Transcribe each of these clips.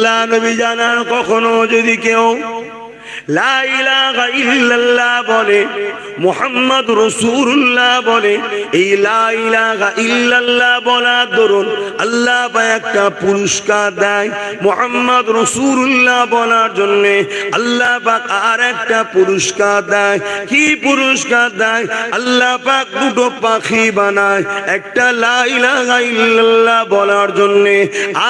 আল্লাহ নবী জানান কখনো যদি কেউ লা ইলাহা ইল্লাল্লাহ বলে, মুহাম্মদ রাসূলুল্লাহ বলে, এই লা ইলাহা ইল্লাল্লাহ বলার দরুন আল্লাহ পাক একটা পুরস্কার দেয়। মুহাম্মদ রাসূলুল্লাহ বলার জন্য আল্লাহ পাক আর একটা পুরস্কার দেয়। কি পুরস্কার দেয়? আল্লাহ পাক দুটো পাখি বানায়, একটা লা ইলাহা ইল্লাল্লাহ বলার জন্য,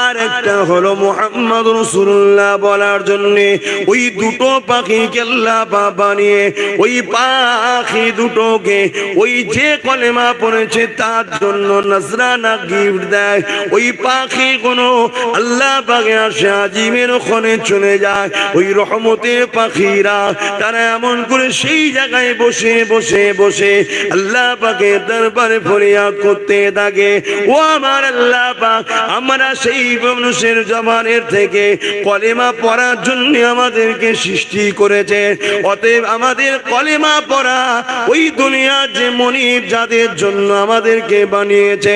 আর একটা হলো মুহাম্মদ রাসূলুল্লাহ বলার জন্য। ওই দুটো পাখিকে আল্লাহ পাক বানিয়ে ওই পাখি দুটোকে ওই যে কলেমা পড়েছে তার জন্য নজরানা গিফট দেয়। ওই পাখি কোনো আল্লাহ পাকে আসে আজিমের ওখানে চলে যায়। ওই রহমতের পাখিরা তারা এমন করে সেই জায়গায় বসে বসে বসে আল্লাহ পাকের দরবারে ফরিয়াদ করতে থাকে, ও আমার আল্লাহ পাক, আমরা সেই মানুষের জবানের থেকে কলেমা পড়ার জন্য আমাদেরকে সৃষ্টি করেছে, অতএব আমাদের কলেমা পড়া ওই দুনিয়ার যে মনিব যাদের জন্য আমাদেরকে বানিয়েছে,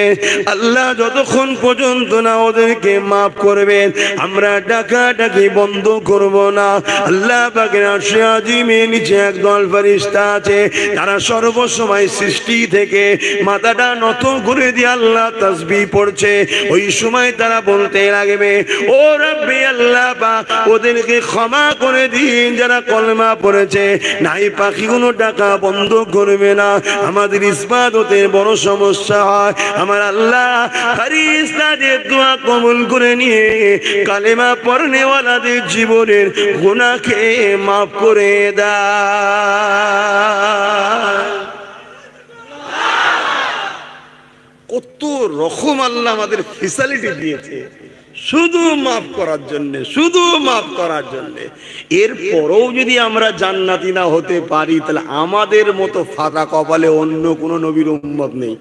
আল্লাহ যতক্ষণ পর্যন্ত না ওদেরকে মাফ করবেন আমরা ডাকাডাকি বন্ধ করব না। আল্লাহ পাকের আরশে আজিমের নিচে একদল ফেরেশতা আছে, তারা সর্বসময় সৃষ্টি থেকে মাথাটা নত করে দিয়ে আল্লাহ তাসবিহ পড়ছে। ওই সময় তারা বলতে লাগবে, ও রব্বি আল্লাহ পাক, ওদেরকে ক্ষমা করে দিন যারা কলেমা পড়েছে। নাই পাখিগুলো ডাকা বন্ধ করবে না, আমাদের ইবাদতের বড় সমস্যা হয়। আমার আল্লাহ ফেরেশতাদের দোয়া কবুল করে নিয়ে কালেমা পড়নেওয়ালাদের জীবনের গুনাহকে মাফ করে দেয়। কত রকম আল্লাহ আমাদের ফ্যাসিলিটি দিয়েছে শুধু মাফ করার জন্য, শুধু মাফ করার জন্য। এরপরেও যদি আমরা জান্নাতি না হতে পারি, তাহলে আমাদের মতো ফাঁকা কপালে অন্য কোন নবীর উম্মত নেই,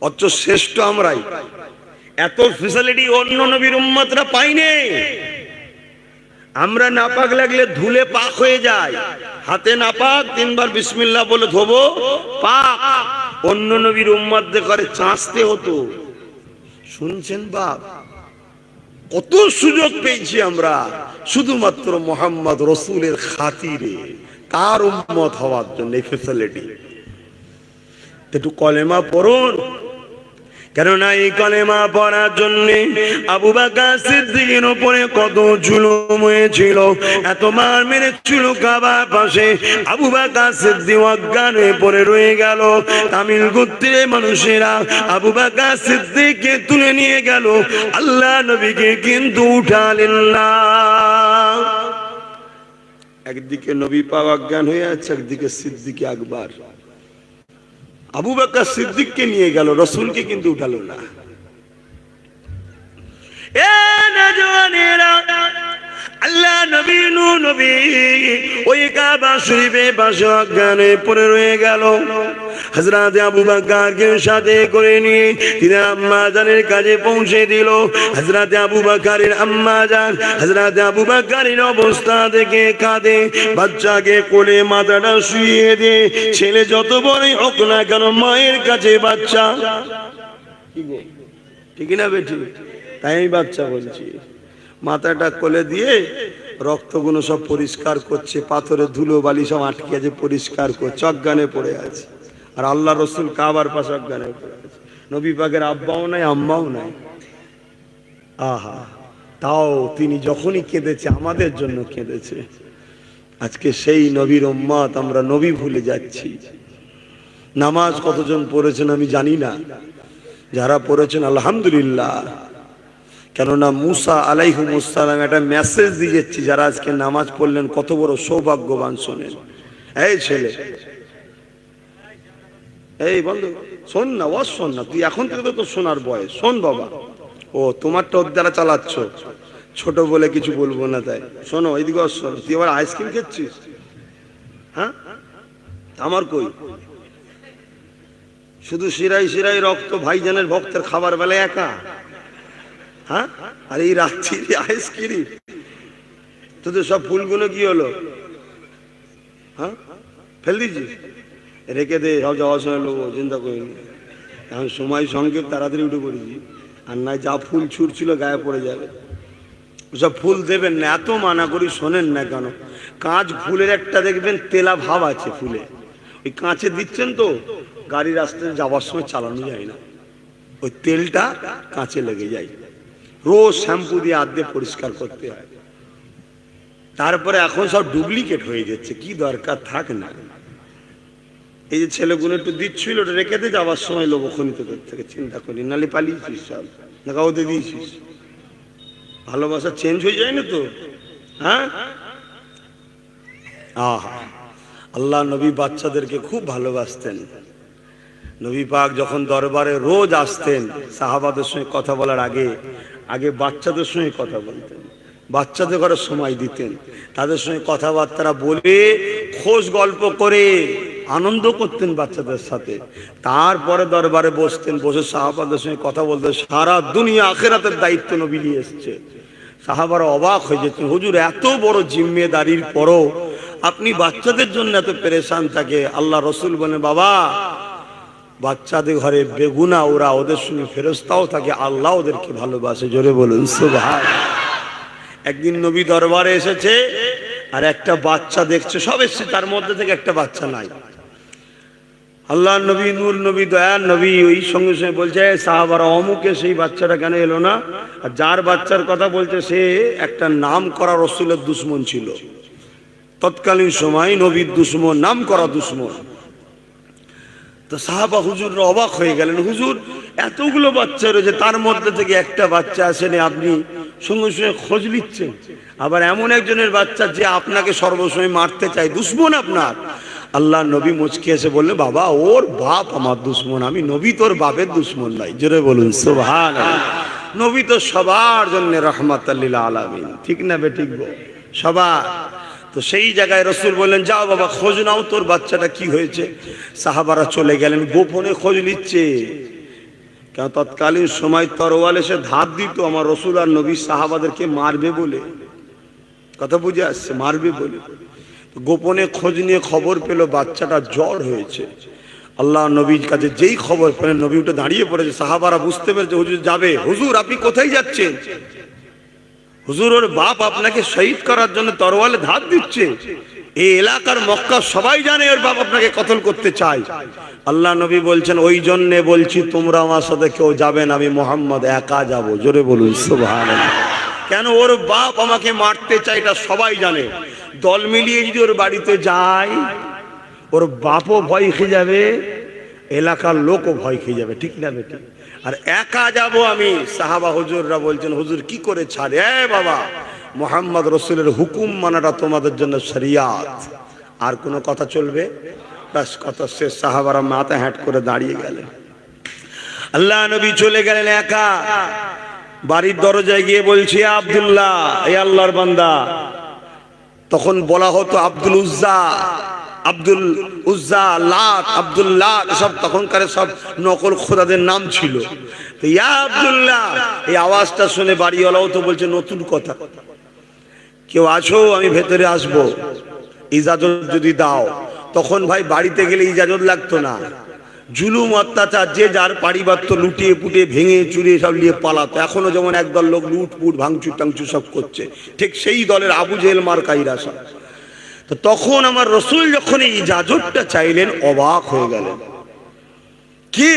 অথচ শ্রেষ্ঠ আমরাই। এত ফ্যাসিলিটি অন্য নবীর উম্মতরা পাইনি। আমরা নাপাক লাগলে ধুলে পাক হয়ে যায়, হাতে নাপাক তিনবার বিসমিল্লাহ বলে ধোবো পাক। অন্য নবীর উম্মতদের করে চাঁচতে হতো। শুনছেন বাপ, কত সুযোগ পেয়েছি আমরা শুধুমাত্র মুহাম্মদ রাসূলের খাতিরে, তার উম্মত হওয়ার জন্য। ফ্যাসিলিটি একটু কলেমা পড়ুন, কেননা এই কলেমা পড়ার জন্য আবু বকর সিদ্দিকের উপরে কত জুলুম হয়েছিল, এত মার মেরেছিল কাবার পাশে। আবু বকর সিদ্দিক অজ্ঞান হয়ে পড়ে রয়ে গেল। তামিল গোত্রের মানুষেরা আবু বকর সিদ্দিককে তুলে নিয়ে গেল, আল্লাহ নবীকে কিন্তু উঠালেন না। একদিকে নবী পাক অজ্ঞান হয়ে আছে, একদিকে সিদ্দিক আকবর। আবু বকর সিদ্দিককে নিয়ে গেল, রাসূলকে কিন্তু উঠালো না। এ নওজওয়ানেরা, আল্লাহ নবী নবী ওই কাবা শরীফে বসে অজ্ঞান হয়ে পড়ে রয়ে গেল। হযরত আবু বকরকে সাথে করে নিয়ে তিনি আম্মা জানের কাছে পৌঁছে দিল। হযরত আবু বকরের আম্মা জান হযরত আবু বকরের অবস্থা দেখে কাঁদে, বাচ্চাকে কোলে মাথাটা শুইয়ে দে। ছেলে যত বড়ই হোক না কেন মায়ের কাছে বাচ্চা, ঠিক না বেটি? তাই আমি বাচ্চা বলছি। মাথাটা কোলে দিয়ে রক্তগুলো সব পরিষ্কার করছে, পাথরের ধুলো বালি সব আটকে আছে, পরিষ্কার করছে। অজ্ঞানে পড়ে আছে, আর আল্লাহ রসুল কাবার পাশে অজ্ঞানে পড়ে আছে। নবী পাকের আব্বাও নাই, আম্মাও নাই। আহা, তাও তিনি যখনই কেঁদেছে আমাদের জন্য কেঁদেছে। আজকে সেই নবীর উম্মত আমরা নবী ভুলে যাচ্ছি। নামাজ কতজন পড়েছেন আমি জানি না, যারা পড়েছেন আলহামদুলিল্লাহ। কেননা মুসা আলাইহিস সালাম একটা মেসেজ দিয়েছি, যারা আজকে নামাজ পড়লেন কত বড় সৌভাগ্যবান। শোনেন, এই ছেলে, এই বন্ধু শোন না, ও শোন না, তুই এখন থেকে তো শোনার বয়স, শোন বাবা। ও তোমারটা ওর দ্বারা চালাচ্ছ, ছোট বলে কিছু বলবো না, তাই শোনো। এইদিকে শোন, তুই আবার আইসক্রিম খেচ্ছিস? হ্যাঁ, আমার কই শুধু শিরাই শিরাই রক্ত ভাইজানের ভক্তের খাবার বেলায় একা। হ্যাঁ, আর এই রাত্রি আইসক্রিম, তোদের সব ফুলগুলো কি হলো? হ্যাঁ, ফেল দিয়েছিস? রেখে দে, সব যাওয়ার সময় লোক চিন্তা করিনি। এখন সময় সংক্ষেপ, তাড়াতাড়ি উঠে পড়েছি। আর নাই যা ফুল ছুটছিল গায়ে পড়ে যাবে। ওসব ফুল দেবেন না, এত মানা করি শোনেন না কেন? কাঁচ ফুলের একটা দেখবেন তেলা ভাব আছে ফুলে, ওই কাঁচে দিচ্ছেন তো গাড়ি রাস্তায় যাওয়ার সময় চালানো যায় না, ওই তেলটা কাঁচে লেগে যায়, রোজ শ্যাম্পু দিয়ে হাত দিয়ে পরিষ্কার করতে হয়। তারপরে এখন সব ডুপ্লিকেট হয়ে যাচ্ছে, কি দরকার থাক না। এই যে ছেলেগুলো একটু দিচ্ছিল, ওটা রেখে দিয়ে যাওয়ার সময় লোক ওখানে তোদের থেকে চিন্তা করি, নালে পালিয়েছিস সব না কাউকে দিয়েছিস। ভালোবাসা চেঞ্জ হয়ে যায় না তো? হ্যাঁ, আহা, আল্লাহ নবী বাচ্চাদেরকে খুব ভালোবাসতেন। নবী পাক যখন দরবারে রোজ আসতেন, সাহাবাদের সঙ্গে কথা বলার আগে আগে বাচ্চাদের সঙ্গে কথা বলতেন, বাচ্চাদের ঘরে সময় দিতেন, তাদের সঙ্গে কথাবার্তা বলে খোঁজ গল্প করে আনন্দ করতেন বাচ্চাদের সাথে। তারপরে দরবারে বসতেন, বসে সাহাবাদের সঙ্গে কথা বলতেন। সারা দুনিয়া আখিরাতের দায়িত্ব নবী নিয়ে এসছে। সাহাবারা অবাক হয়ে যেতেন, হুজুর এত বড় জিম্মেদারির পরও আপনি বাচ্চাদের জন্য এত পেরেশান থাকে। আল্লাহ রসুল বলেন, বাবা বাচ্চাদের ঘরে বেগুনা ওরা, ওদের সঙ্গে ফেরেশতাও থাকে, আল্লাহ ওদেরকে ভালোবাসে। জোরে বলুন সুবহানাল্লাহ। একদিন নবী দরবারে এসেছে, আর একটা বাচ্চা দেখছে, সব এসছে, তার মধ্যে থেকে একটা বাচ্চা নাই। আল্লাহ নবী, নূর নবী, দয়ার নবী ওই সঙ্গে সঙ্গে বলছে, সাহাবারা অমুকে সেই বাচ্চাটা কেন এলো না? আর যার বাচ্চার কথা বলছে সে একটা নাম করা রসুলের দুশ্মন ছিল, তৎকালীন সময় নবীর দুশ্মন, নাম করা দুশ্মন। তো সাহাবা হুজুররা অবাক হয়ে গেলেন, হুজুর এতগুলো বাচ্চা রয়েছে, তার মধ্যে থেকে একটা বাচ্চা আসেনি, আপনি সঙ্গে সঙ্গে খোঁজ নিচ্ছেন? আবার এমন একজনের বাচ্চা যে আপনাকে সর্বসময় মারতে চায়, দুশ্মন আপনার। আল্লাহ নবী মুচকি এসে বললে, বাবা ওর বাপ আমার দুশ্মন, আমি নবী তোর বাপের দুশ্মন নাই। জোরে বলুন সুবহানাল্লাহ। নবী তো সবার জন্য রহমাতাল লিল আলামিন, ঠিক না বেঠিক? সবার। তো সেই জায়গায় রসুল বললেন, যাও বাবা খোঁজ নাও তোর বাচ্চাটা কি হয়েছে। সাহাবারা চলে গেলেন, গোপনে খোঁজ নিচ্ছে। কেন তৎকালীন সময় তরোয়াল এসে ধাপ দিত আমার রসুল আর নবী সাহাবাদেরকে মারবে বলে, কথা বুঝে আসছে, মারবে বলে। গোপনে খোঁজ নিয়ে খবর পেল বাচ্চাটা জ্বর হয়েছে। আল্লাহ নবীর কাছে যেই খবর পেলেন, নবী উঠে দাঁড়িয়ে পড়েছে। সাহাবারা বুঝতে পেরেছে হুজুর যাবে। হুজুর আপনি কোথায় যাচ্ছেন? হুজুর ওর বাপ আপনাকে শহীদ করার জন্য তরোয়ালে ধাপ দিচ্ছে, এই এলাকার মক্কা সবাই জানে ওর বাপ আপনাকে কতল করতে চায়। আল্লাহ নবী বলছেন, ওই জন্যে বলছি তোমরা আমার সাথে কেউ যাবে না, আমি মোহাম্মদ একা যাব। জোরে বলুন সুবহানাল্লাহ। কেন? ওর বাপ আমাকে মারতে চায়, এটা সবাই জানে। দল মিলিয়ে যদি ওর বাড়িতে যায়, ওর বাপও ভয় খেয়ে যাবে, এলাকার লোকও ভয় খেয়ে যাবে, ঠিক না বেটি? আর একা যাব আমি। সাহাবা হুজুররা বলছেন, হুজুর কি করে ছাড়ে? বাবা মোহাম্মদ রসুলের হুকুম মানাটা তোমাদের জন্য শরিয়াত, আর কোনো কথা চলবে? ব্যাস কথা শেষ। সাহাবারা মাথা হ্যাট করে দাঁড়িয়ে গেলেন। আল্লাহ নবী চলে গেলেন একা। বাড়ির দরজায় গিয়ে বলছি, আব্দুল্লাহ, এই আল্লাহর বান্দা। তখন বলা হতো আব্দুল উজ্জা, আব্দুল উজ্জা, লাত, আব্দুল্লাহ, সব তখনকার সব নকল খোদাদের নাম ছিল। তো ইয়া আব্দুল্লাহ, এই আওয়াজটা শুনে বাড়িওয়ালাও তো বলছে নতুন কথা, কেউ আছো? আমি ভেতরে আসবো, ইজাজত যদি দাও। তখন ভাই বাড়িতে গেলে ইজাজত লাগতো না, জুলুম অত্যাচার, যে যার পারিবাত্য লুটিয়ে পুটিয়ে ভেঙে চুরিয়ে সব নিয়ে পালাতো। এখনো যেমন একদল লোক লুটপুট ভাঙচুর টাংচুর সব করছে, ঠিক সেই দলের আবু জেহেল মার্কাইরা সব। তো তখন আমার রসুল যখন এই ইজাজতটা চাইলেন, অবাক হয়ে গেলেন। কে?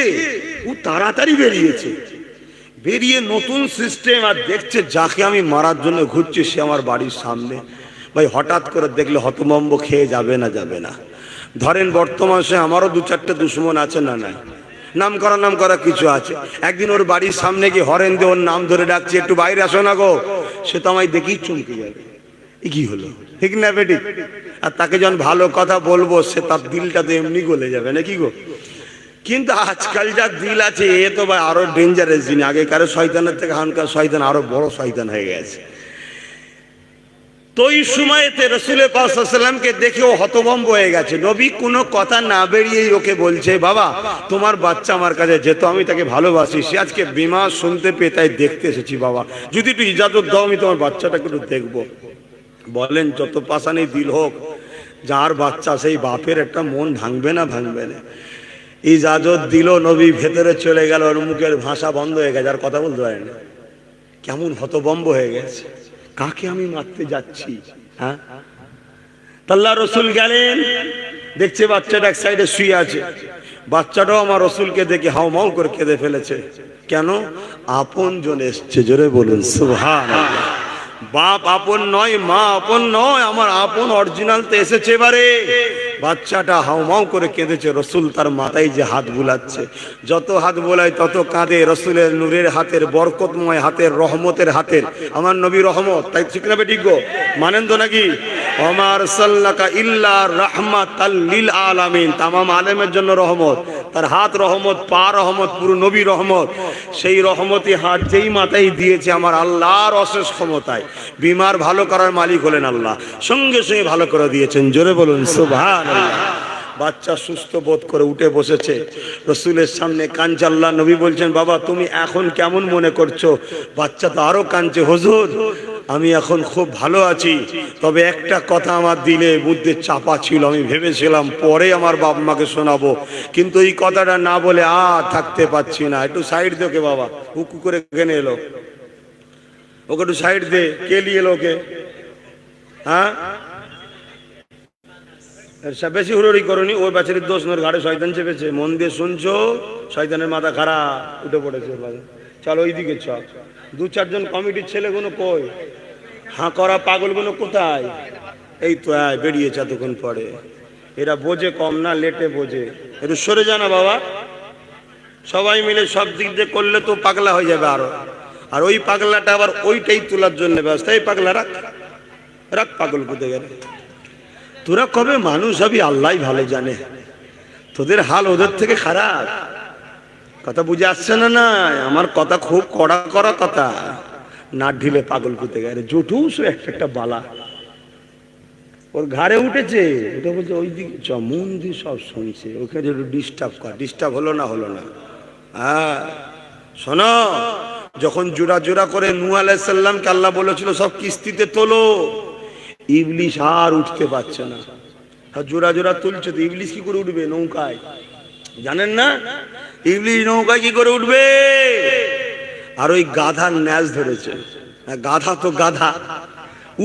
ও তাড়াতাড়ি বেরিয়েছে, বেরিয়ে নতুন সিস্টেম, আর দেখছে যাকে আমি মারার জন্য ঘুরছি সে আমার বাড়ির সামনে। ভাই হঠাৎ করে দেখলে হতমম্ব খেয়ে যাবে না? যাবে না। ধরেন বর্তমান সে আমারও দু চারটে দুশ্মন আছে না নাই, নাম করা কিছু আছে। একদিন ওর বাড়ির সামনে গিয়ে হরেন দিয়ে ওর নাম ধরে ডাকছি, একটু বাইরে আসো না গো। সে তো আমায় দেখেই চমকে যাবে, কি হলো, ঠিক না বেটি? আর তাকে যখন ভালো কথা বলবো, সে তার দিলটা তো এমনি গলে যাবে না, কি গো? কিন্তু আজকাল যা দিল আছে, এ তো ভাই আরো ডেঞ্জারাস জিনিস। আগেকার শয়তানের থেকে এখনকার শয়তান আরো বড় শয়তান হয়ে গেছে। তো ওই সময়তে রাসূল পাক সাল্লাল্লাহু আলাইহি ওয়াসাল্লামকে দেখে ও হতভম্ব হয়ে গেছে। নবী কোনো কথা না বেরিয়েই ওকে বলছে, বাবা তোমার বাচ্চা আমার কাছে যেত, আমি তাকে ভালোবাসি, সে আজকে বিমার শুনতে পেয়ে তাই দেখতে এসেছি। বাবা যদি একটু ইজাজত দাও, আমি তোমার বাচ্চাটাকে একটু দেখবো। বলেন যত পাশানি দিল হোক, যার বাচ্চা সেই বাপের একটা মন ভাঙবে না? ভাঙবে না। ইজাজত দিল, নবী ভেতরে চলে গেল, ওর মুখের ভাষা বন্ধ হয়ে গেছে, আর কথা বলতে পারে না। কেমন হতভম্ব হয়ে গেছে। কাকে আমি মারতে যাচ্ছি? হ্যাঁ, আল্লাহ রসুল গেলেন, দেখছে বাচ্চাটা এক সাইডে শুয়ে আছে। বাচ্চাটাও আমার রসুলকে দেখে হাউমাউ করে কেঁদে ফেলেছে। কেন? আপন জন এসছে। জোরে বলুন সুবহানাল্লাহ। বাপ আপন নয়, মা আপন নয়, আমার আপন অরিজিনাল তো এসেছে এবারে। বাচ্চাটা হাউমাউ করে কেঁদেছে। রসুল তার মাথায় যে হাত বুলাচ্ছে, যত হাত বোলায় তত কাঁদে। রসুলের নূরের হাতের, বরকতময় হাতের, রহমতের হাতের। আমার নবী রহমত, তাই ঠিক না বেঠিক গো? মানেন তো নাকি? ওমা আরসালনাকা ইল্লা রাহমাতাল লিল আলামিন, তামাম আলেমের জন্য রহমত। তার হাত রহমত, পা রহমত, পুরো নবী রহমত। সেই রহমতি হাত যেই মাথায় দিয়েছে আমার আল্লাহর অশেষ ক্ষমতায়। বিমার ভালো করার মালিক হলেন আল্লাহ, সঙ্গে সঙ্গে ভালো করে দিয়েছেন। জোরে বলুন সুবহানাল্লাহ। বাচ্চা সুস্থ বোধ করে উঠে বসেছে, রসুলের সামনে কাঁদছে। আল্লাহ নবী বলছেন, বাবা তুমি এখন কেমন মনে করছো? বাচ্চা তো আরো কাঁদছে, হুজুর আমি এখন খুব ভালো আছি, তবে একটা কথা আমার দিলে বুদ্ধে চাপা ছিল। আমি ভেবেছিলাম পরে আমার বাপ মাকে শোনাবো, কিন্তু এই কথাটা না বলে আর থাকতে পারছি না। একটু সাইড দে বাবা, হুকু করে কেনে এলো, ওকে একটু সাইড দে। কে নিয়ে এলো ওকে? হ্যাঁ, বেশি হুড়োড়ি করনি, ওই বাচ্চাটির দোষ নোর ঘাড়ে শয়তান চেপেছে। মন দিয়ে শুনছো, শয়তানের মাথা খারাপ, উঠে পড়েছে। চলো ওইদিকে চল। দু চারজন কমিটির ছেলেগুলো কই? হাঁ করা পাগলগুলো কোথায়? এই তো বেরিয়েছে এতক্ষণ পরে। এরা বোঝে কম না, লেটে বোঝে। একটু সরে জানা বাবা, সবাই মিলে সব দিক দিয়ে করলে তো পাগলা হয়ে যাবে আরো। আর ওই পাগলাটা আবার ওইটাই তোলার জন্য ব্যবস্থা। এই পাগলা রাখ রাখ, পাগল কোথায় গেলে? তোরা কবে মানুষ হবি আল্লাহ ভালো জানে। তোদের হাল ওদের থেকে খারাপ। কথা বুঝে আসছে না? না, আমার কথা খুব কড়া করা কথা। না ঢিলে পাগল কোথায় গেলে? জটুস একটা বালা ওর ঘাড়ে উঠেছে। ওটা বলছে ওই দিকে চ, মন দিয়ে সব শুনছে, ওখানে একটু ডিস্টার্ব কর। ডিস্টার্ব হলো না? হলো না। হ্যাঁ শোনো, যখন জোড়া জোড়া করে নূহ আলাইহিস সালামকে আল্লাহ বলেছিল সব কিস্তিতে তোলো, ইবলিশ আর উঠতে পারছে না। জোড়া জোড়া তুলছে তো ইবলিশ কি করে উঠবে নৌকায়? জানেন না ইবলিশ নৌকায় কি করে উঠবে? আর ওই গাধার ন্যাজ ধরেছে। গাধা তো গাধা,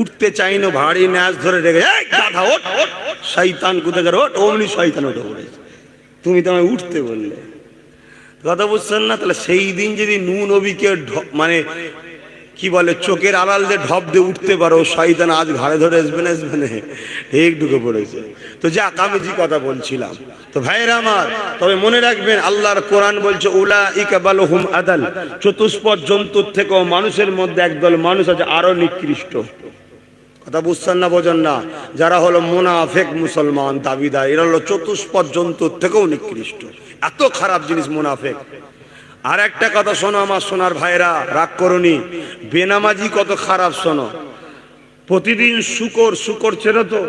উঠতে চাই না, ভারী ন্যাজ ধরে রেখে, গাধা ওঠ, শয়তান কোথাকার ওঠ। অমনি শয়তান উঠে পড়েছে। তুমি তো আমায় উঠতে বললে। কথা বুঝছেন না? তাহলে সেই দিন যদি নূহ নবীকে মানে কি বলে চোখের আড়াল দিয়ে ঢপ দিয়ে উঠতে পারো, শয়তান আজ ঘাড়ে ধরে আসবে না? আসবে না? ঠিক ঢুকে পড়েছে। তো যা আমি যে কথা বলছিলাম, তো ভাইরা আমার, তবে মনে রাখবেন আল্লাহর কোরআন বলছে উলাইকা বালহুম আদাল, চতুষ্পদ জন্তুর থেকেও মানুষের মধ্যে একদল মানুষ আছে আরো নিকৃষ্ট। কথা বুঝছেন না? বোঝেন না? যারা হলো মুনাফিক মুসলমান দাবিদার, এরা হলো চতুষ্পদ জন্তুর থেকেও নিকৃষ্ট। এত খারাপ জিনিস মুনাফিক। আর একটা কথা শোনো আমার সোনার ভাইরা, রাগ করনি, বেনামাজি কত খারাপ শোনো। প্রতিদিন শুকর ছেড়ে তো,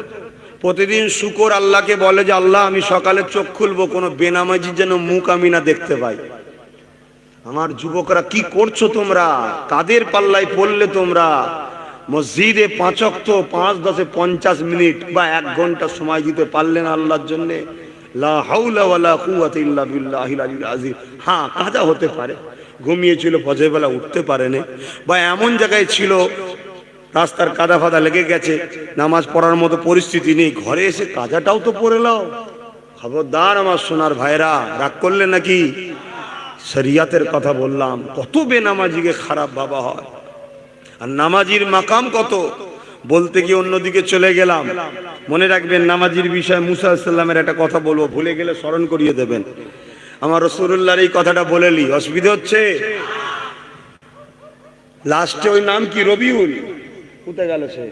প্রতিদিন শুকর আল্লাহকে বলে যে আল্লাহ আমি সকালে চোখ খুলবো, কোনো বেনামাজি যেন মুখ আমি না দেখতে পাই। আমার যুবকরা কি করছো তোমরা? কাদের পাল্লায় পড়লে তোমরা? মসজিদে 5 ওয়াক্ত 5-10 50 মিনিট বা 1 ঘন্টা সময় দিতে পারলেন আল্লাহর জন্য? লা হাওলা ওয়ালা কুওয়াতা ইল্লা বিল্লাহিল আলিয়্যিল আযীম। হ্যাঁ, কাজা হতে পারে, ঘুমিয়েছিল, ফজর বেলা উঠতে পারেনি, বা এমন জায়গায় ছিল রাস্তার কাদা ফাদা লেগে গেছে, নামাজ পড়ার মতো পরিস্থিতি নেই, ঘরে এসে কাজাটাও তো পড়ে নাও। খবরদার আমার সোনার ভাইরা, রাগ করলে নাকি? শরিয়াতের কথা বললাম। কত বেনামাজিকে খারাপ ভাবা হয়, আর নামাজির মাকাম কত, বলতে গিয়ে অন্যদিকে চলে গেলাম। মনে রাখবেন নামাজির বিষয়ে মুসা আলাইহিস সালামের একটা কথা বলবো, ভুলে গেলে স্মরণ করিয়ে দেবেন। আমার রাসূলুল্লাহর এই কথাটা বলেলি অসুবিধা হচ্ছে? লাস্টে ওই নাম কি রবিউল, কোথায় গেল সে?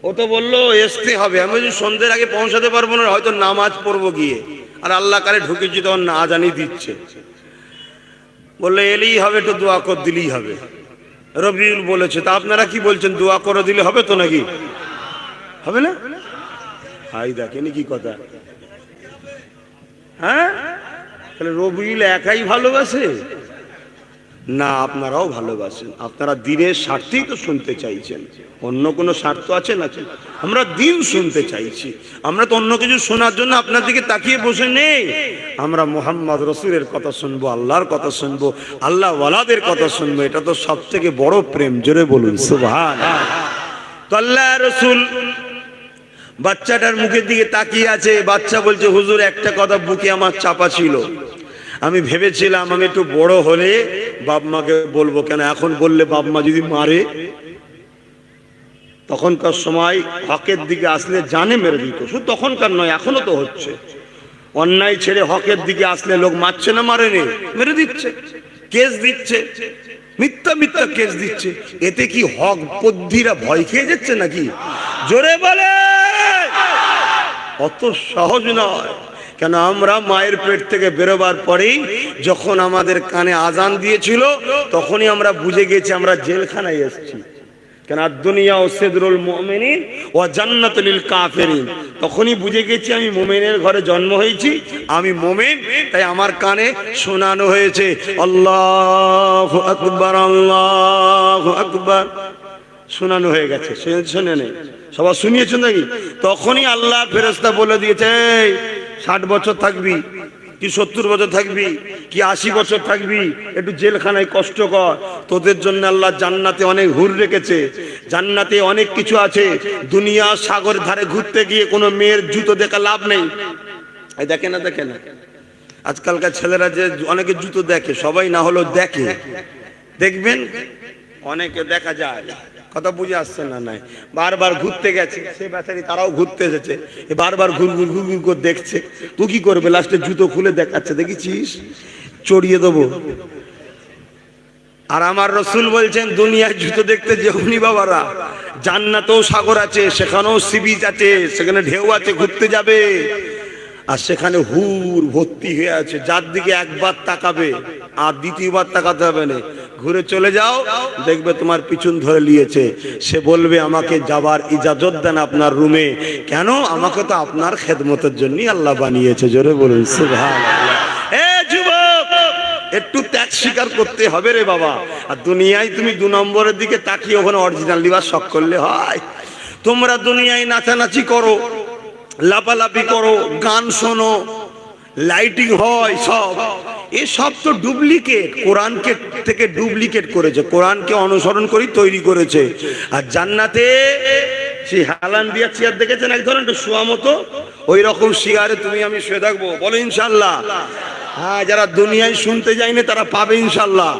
ও তো বললো আসতে হবে। আমি যদি সন্ধ্যের আগে পৌঁছাতে পারবো না, হয়তো নামাজ পড়বো গিয়ে, আর আল্লাহ কারে ঢুকেছি তখন না জানি দিচ্ছে, বললে এলেই হবে, একটু দোয়া কর দিলেই হবে। রবিউল বলেছে, তা আপনারা কি বলছেন, দোয়া করে দিলে হবে তো নাকি? হবে না? হাই দেখেনি কি কথা। হ্যাঁ, তাহলে রবিউল একাই ভালোবাসে না? আপনারাও ভালোবাসেন। আপনারা দিনের স্বার্থেই তো শুনতে চাইছেন, অন্য কোনো স্বার্থ আছে নাকি? আমরা দিন শুনতে চাইছি, আমরা তো অন্য কিছু শোনার জন্য আপনার দিকে তাকিয়ে বসে নেই। আমরা মুহাম্মদ রাসূলের কথা শুনবো, আল্লাহর কথা শুনবো, আল্লাহ ওয়ালাদের কথা শুনবো। এটা তো সব থেকে বড় প্রেম। জোরে বলুন সুবহানাল্লাহ। তো আল্লাহ রাসূল বাচ্চাটার মুখের দিকে তাকিয়ে আছে। বাচ্চা বলছে, হুজুর একটা কথা বুকে আমার চাপা ছিল, আমি ভেবেছিলাম আমি একটু বড় হলে বাপ মাকে বলবো, কেন এখন বললে বাপ মা যদি মারে। তখনকার সময় হকের দিকে আসলে জানে মেরে দিত, শুধু তখনকার নয় এখনো তো হচ্ছে। অন্যায় ছেড়ে হকের দিকে আসলে লোক মারছে না মারেনি, মেরে দিচ্ছে, কেস দিচ্ছে, মিথ্যা মিথ্যা কেস দিচ্ছে। এতে কি হক পদ্ধিরা ভয় খেয়ে যাচ্ছে নাকি? জোরে বলে, অত সহজ নয়। কেন আমরা মায়ের পেট থেকে বেরোবার পরেই যখন আমাদের কানে আজান দিয়েছিল তখনই আমরা বুঝে গেছি আমরা জেলখানায় এসেছি। কেন দুনিয়া ও সিদরুল মুমিনিন ওয়া জান্নাতুল লিল কাফিরিন, তখনই বুঝে গেছি আমি মুমিনের ঘরে জন্ম হয়েছি, আমি মুমিন, তাই আমার কানে শোনানো হয়েছে আল্লাহু আকবার, আল্লাহু আকবার, শোনানো হয়ে গেছে। শুনে নেই সবাই শুনিয়েছেন নাকি? তখনই আল্লাহ ফেরেশতা বলে দিয়েছে, 60 বছর থাকবি কি 70 বছর থাকবি কি 80 বছর থাকবি, একটু জেলখানায় কষ্ট কর, তোদের জন্য আল্লাহ জান্নাতে অনেক হুর রেখেছে, জান্নাতে অনেক কিছু আছে। দুনিয়া সাগর ধারে ঘুরতে গিয়ে কোনো মেয়ের জুতো দেখা লাভ নেই। এই দেখে না, দেখে না আজকালকার ছেলেরা যে অনেকে জুতো দেখে, সবাই না হলেও দেখে, দেখবেন অনেকে দেখা যায়, কথা বুঝে আসছে না? নাই বারবার ঘুরতে গেছে সে বেচারি, তারাও ঘুরতে এসেছে, বারবার ঘুর ঘুর ঘুর ঘুর করে দেখছে। তুই কি করবে? লাস্টে জুতো খুলে দেখাচ্ছে, দেখেছিস চড়িয়ে দেবো। আর আমার রসুল বলছেন দুনিয়ায় জুতো দেখতে যেমনি বাবারা, জান্নাতেও সাগর আছে, সেখানেও সি বিচ আছে, সেখানে ঢেউ আছে, ঘুরতে যাবে, আর সেখানে হুর ভর্তি হয়ে আছে। যার দিকে একবার তাকাবে আর দ্বিতীয়বার তাকাতে হবে না, ঘুরে চলে যাও, দেখবে তোমার পিছন ধরে নিয়েছে। সে বলবে আমাকে যাবার ইজাজত দেন আপনার রুমে। কেন? আমাকে তো আপনার খেদমতের জন্যই আল্লাহ বানিয়েছে। জোরে বলুন সুবহানাল্লাহ। এ যুবক, একটু ত্যাগ স্বীকার করতে হবে রে বাবা। আর দুনিয়ায় তুমি 2 নম্বরের দিকে তাকিয়ে ওখানে অরিজিনাল লিবাস শখ করলে হয়? তোমরা দুনিয়ায় নাচানাচি করো, লাপালাপি করো, গান শোনো, লাইটিং হয়, সব এসব তো ডুপ্লিকেট, কোরআনকে থেকে ডুপ্লিকেট করেছে, কোরআনকে অনুসরণ করে তৈরি করেছে। আর জান্নাতে সেই হালান দিয়া চেয়ার দেখেছেন এক ধরনের শোয়া মতো, ওই রকম চেয়ারে তুমি আমি শুয়ে থাকবো, বলো ইনশাল্লাহ। হ্যাঁ, যারা দুনিয়ায় শুনতে যায়নি তারা পাবে ইনশাল্লাহ।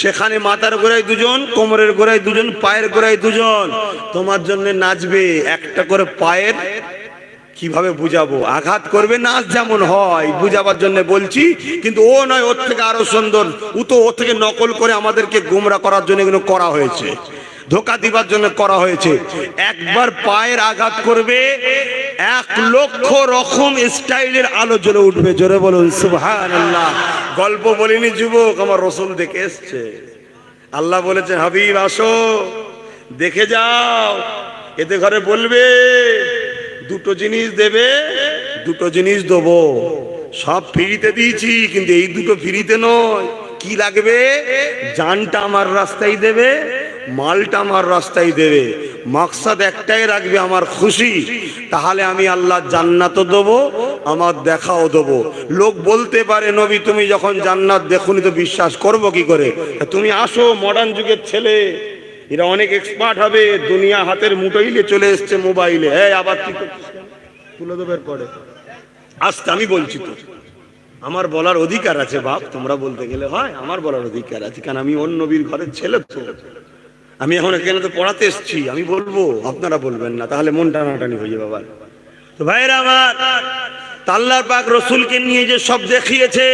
সেখানে মাথার গোড়ায় 2 জন, কোমরের গোড়ায় 2 জন, পায়ের গোড়ায় 2 জন তোমার জন্য নাচবে। একটা করে পায়ের কিভাবে বুঝাবো, আঘাত করবে, নাচ যেমন হয় বুঝাবার জন্য বলছি, কিন্তু ও নয়, ওর থেকে আরো সুন্দর। ও তো ওর থেকে নকল করে আমাদেরকে গোমরা করার জন্য এগুলো করা হয়েছে, ধোকা দিবার জন্য করা হয়েছে। একবার পায়ের আঘাত করবে, 1 লক্ষ রকম স্টাইলের আলো জ্বলে উঠবে। জোরে বলুন সুবহানাল্লাহ। গল্প বলিনি যুবক, আমার রসুল দেখে এসছে। আল্লাহ বলেছেন হাবিব আসো দেখে যাও। এতে ঘরে বলবে 2টো জিনিস দেবে, 2টো জিনিস দেবো, সব ফ্রিতে দিয়েছি, কিন্তু এই 2টো ফ্রিতে নয়। কি লাগবে? জানটা আমার রাস্তায় দেবে, মালটা আমার রাস্তায় দেবে, মাকসাদ একটাই রাখবে আমার খুশি। তাহলে আমি আল্লাহ জান্নাতও দেবো, আমার দেখাও দেবো। লোক বলতে পারে নবী তুমি যখন জান্নাত দেখুনি তো বিশ্বাস করবো কি করে? তুমি আসো, মডার্ন যুগের ছেলে, এরা অনেক এক্সপার্ট হবে, দুনিয়া হাতের মুঠোইলে চলে এসছে মোবাইলে। আবার কি তুলে দেবের পরে আজকে আমি বলছি তো, আমার বলার অধিকার আছে বাপ, তোমরা বলতে গেলে হয়, আমার বলার অধিকার আছে, কারণ আমি অন্য নবীর ঘরের ছেলে তো। আমি এখন এখানে তো পড়াতে এসেছি, আমি বলবো, আপনারা বলবেন না, তাহলে মন টানাটানি হয়ে যাবে আবার। তো ভাইরা আমার, আল্লাহর পাক রসুলকে নিয়ে যে সব দেখিয়েছে,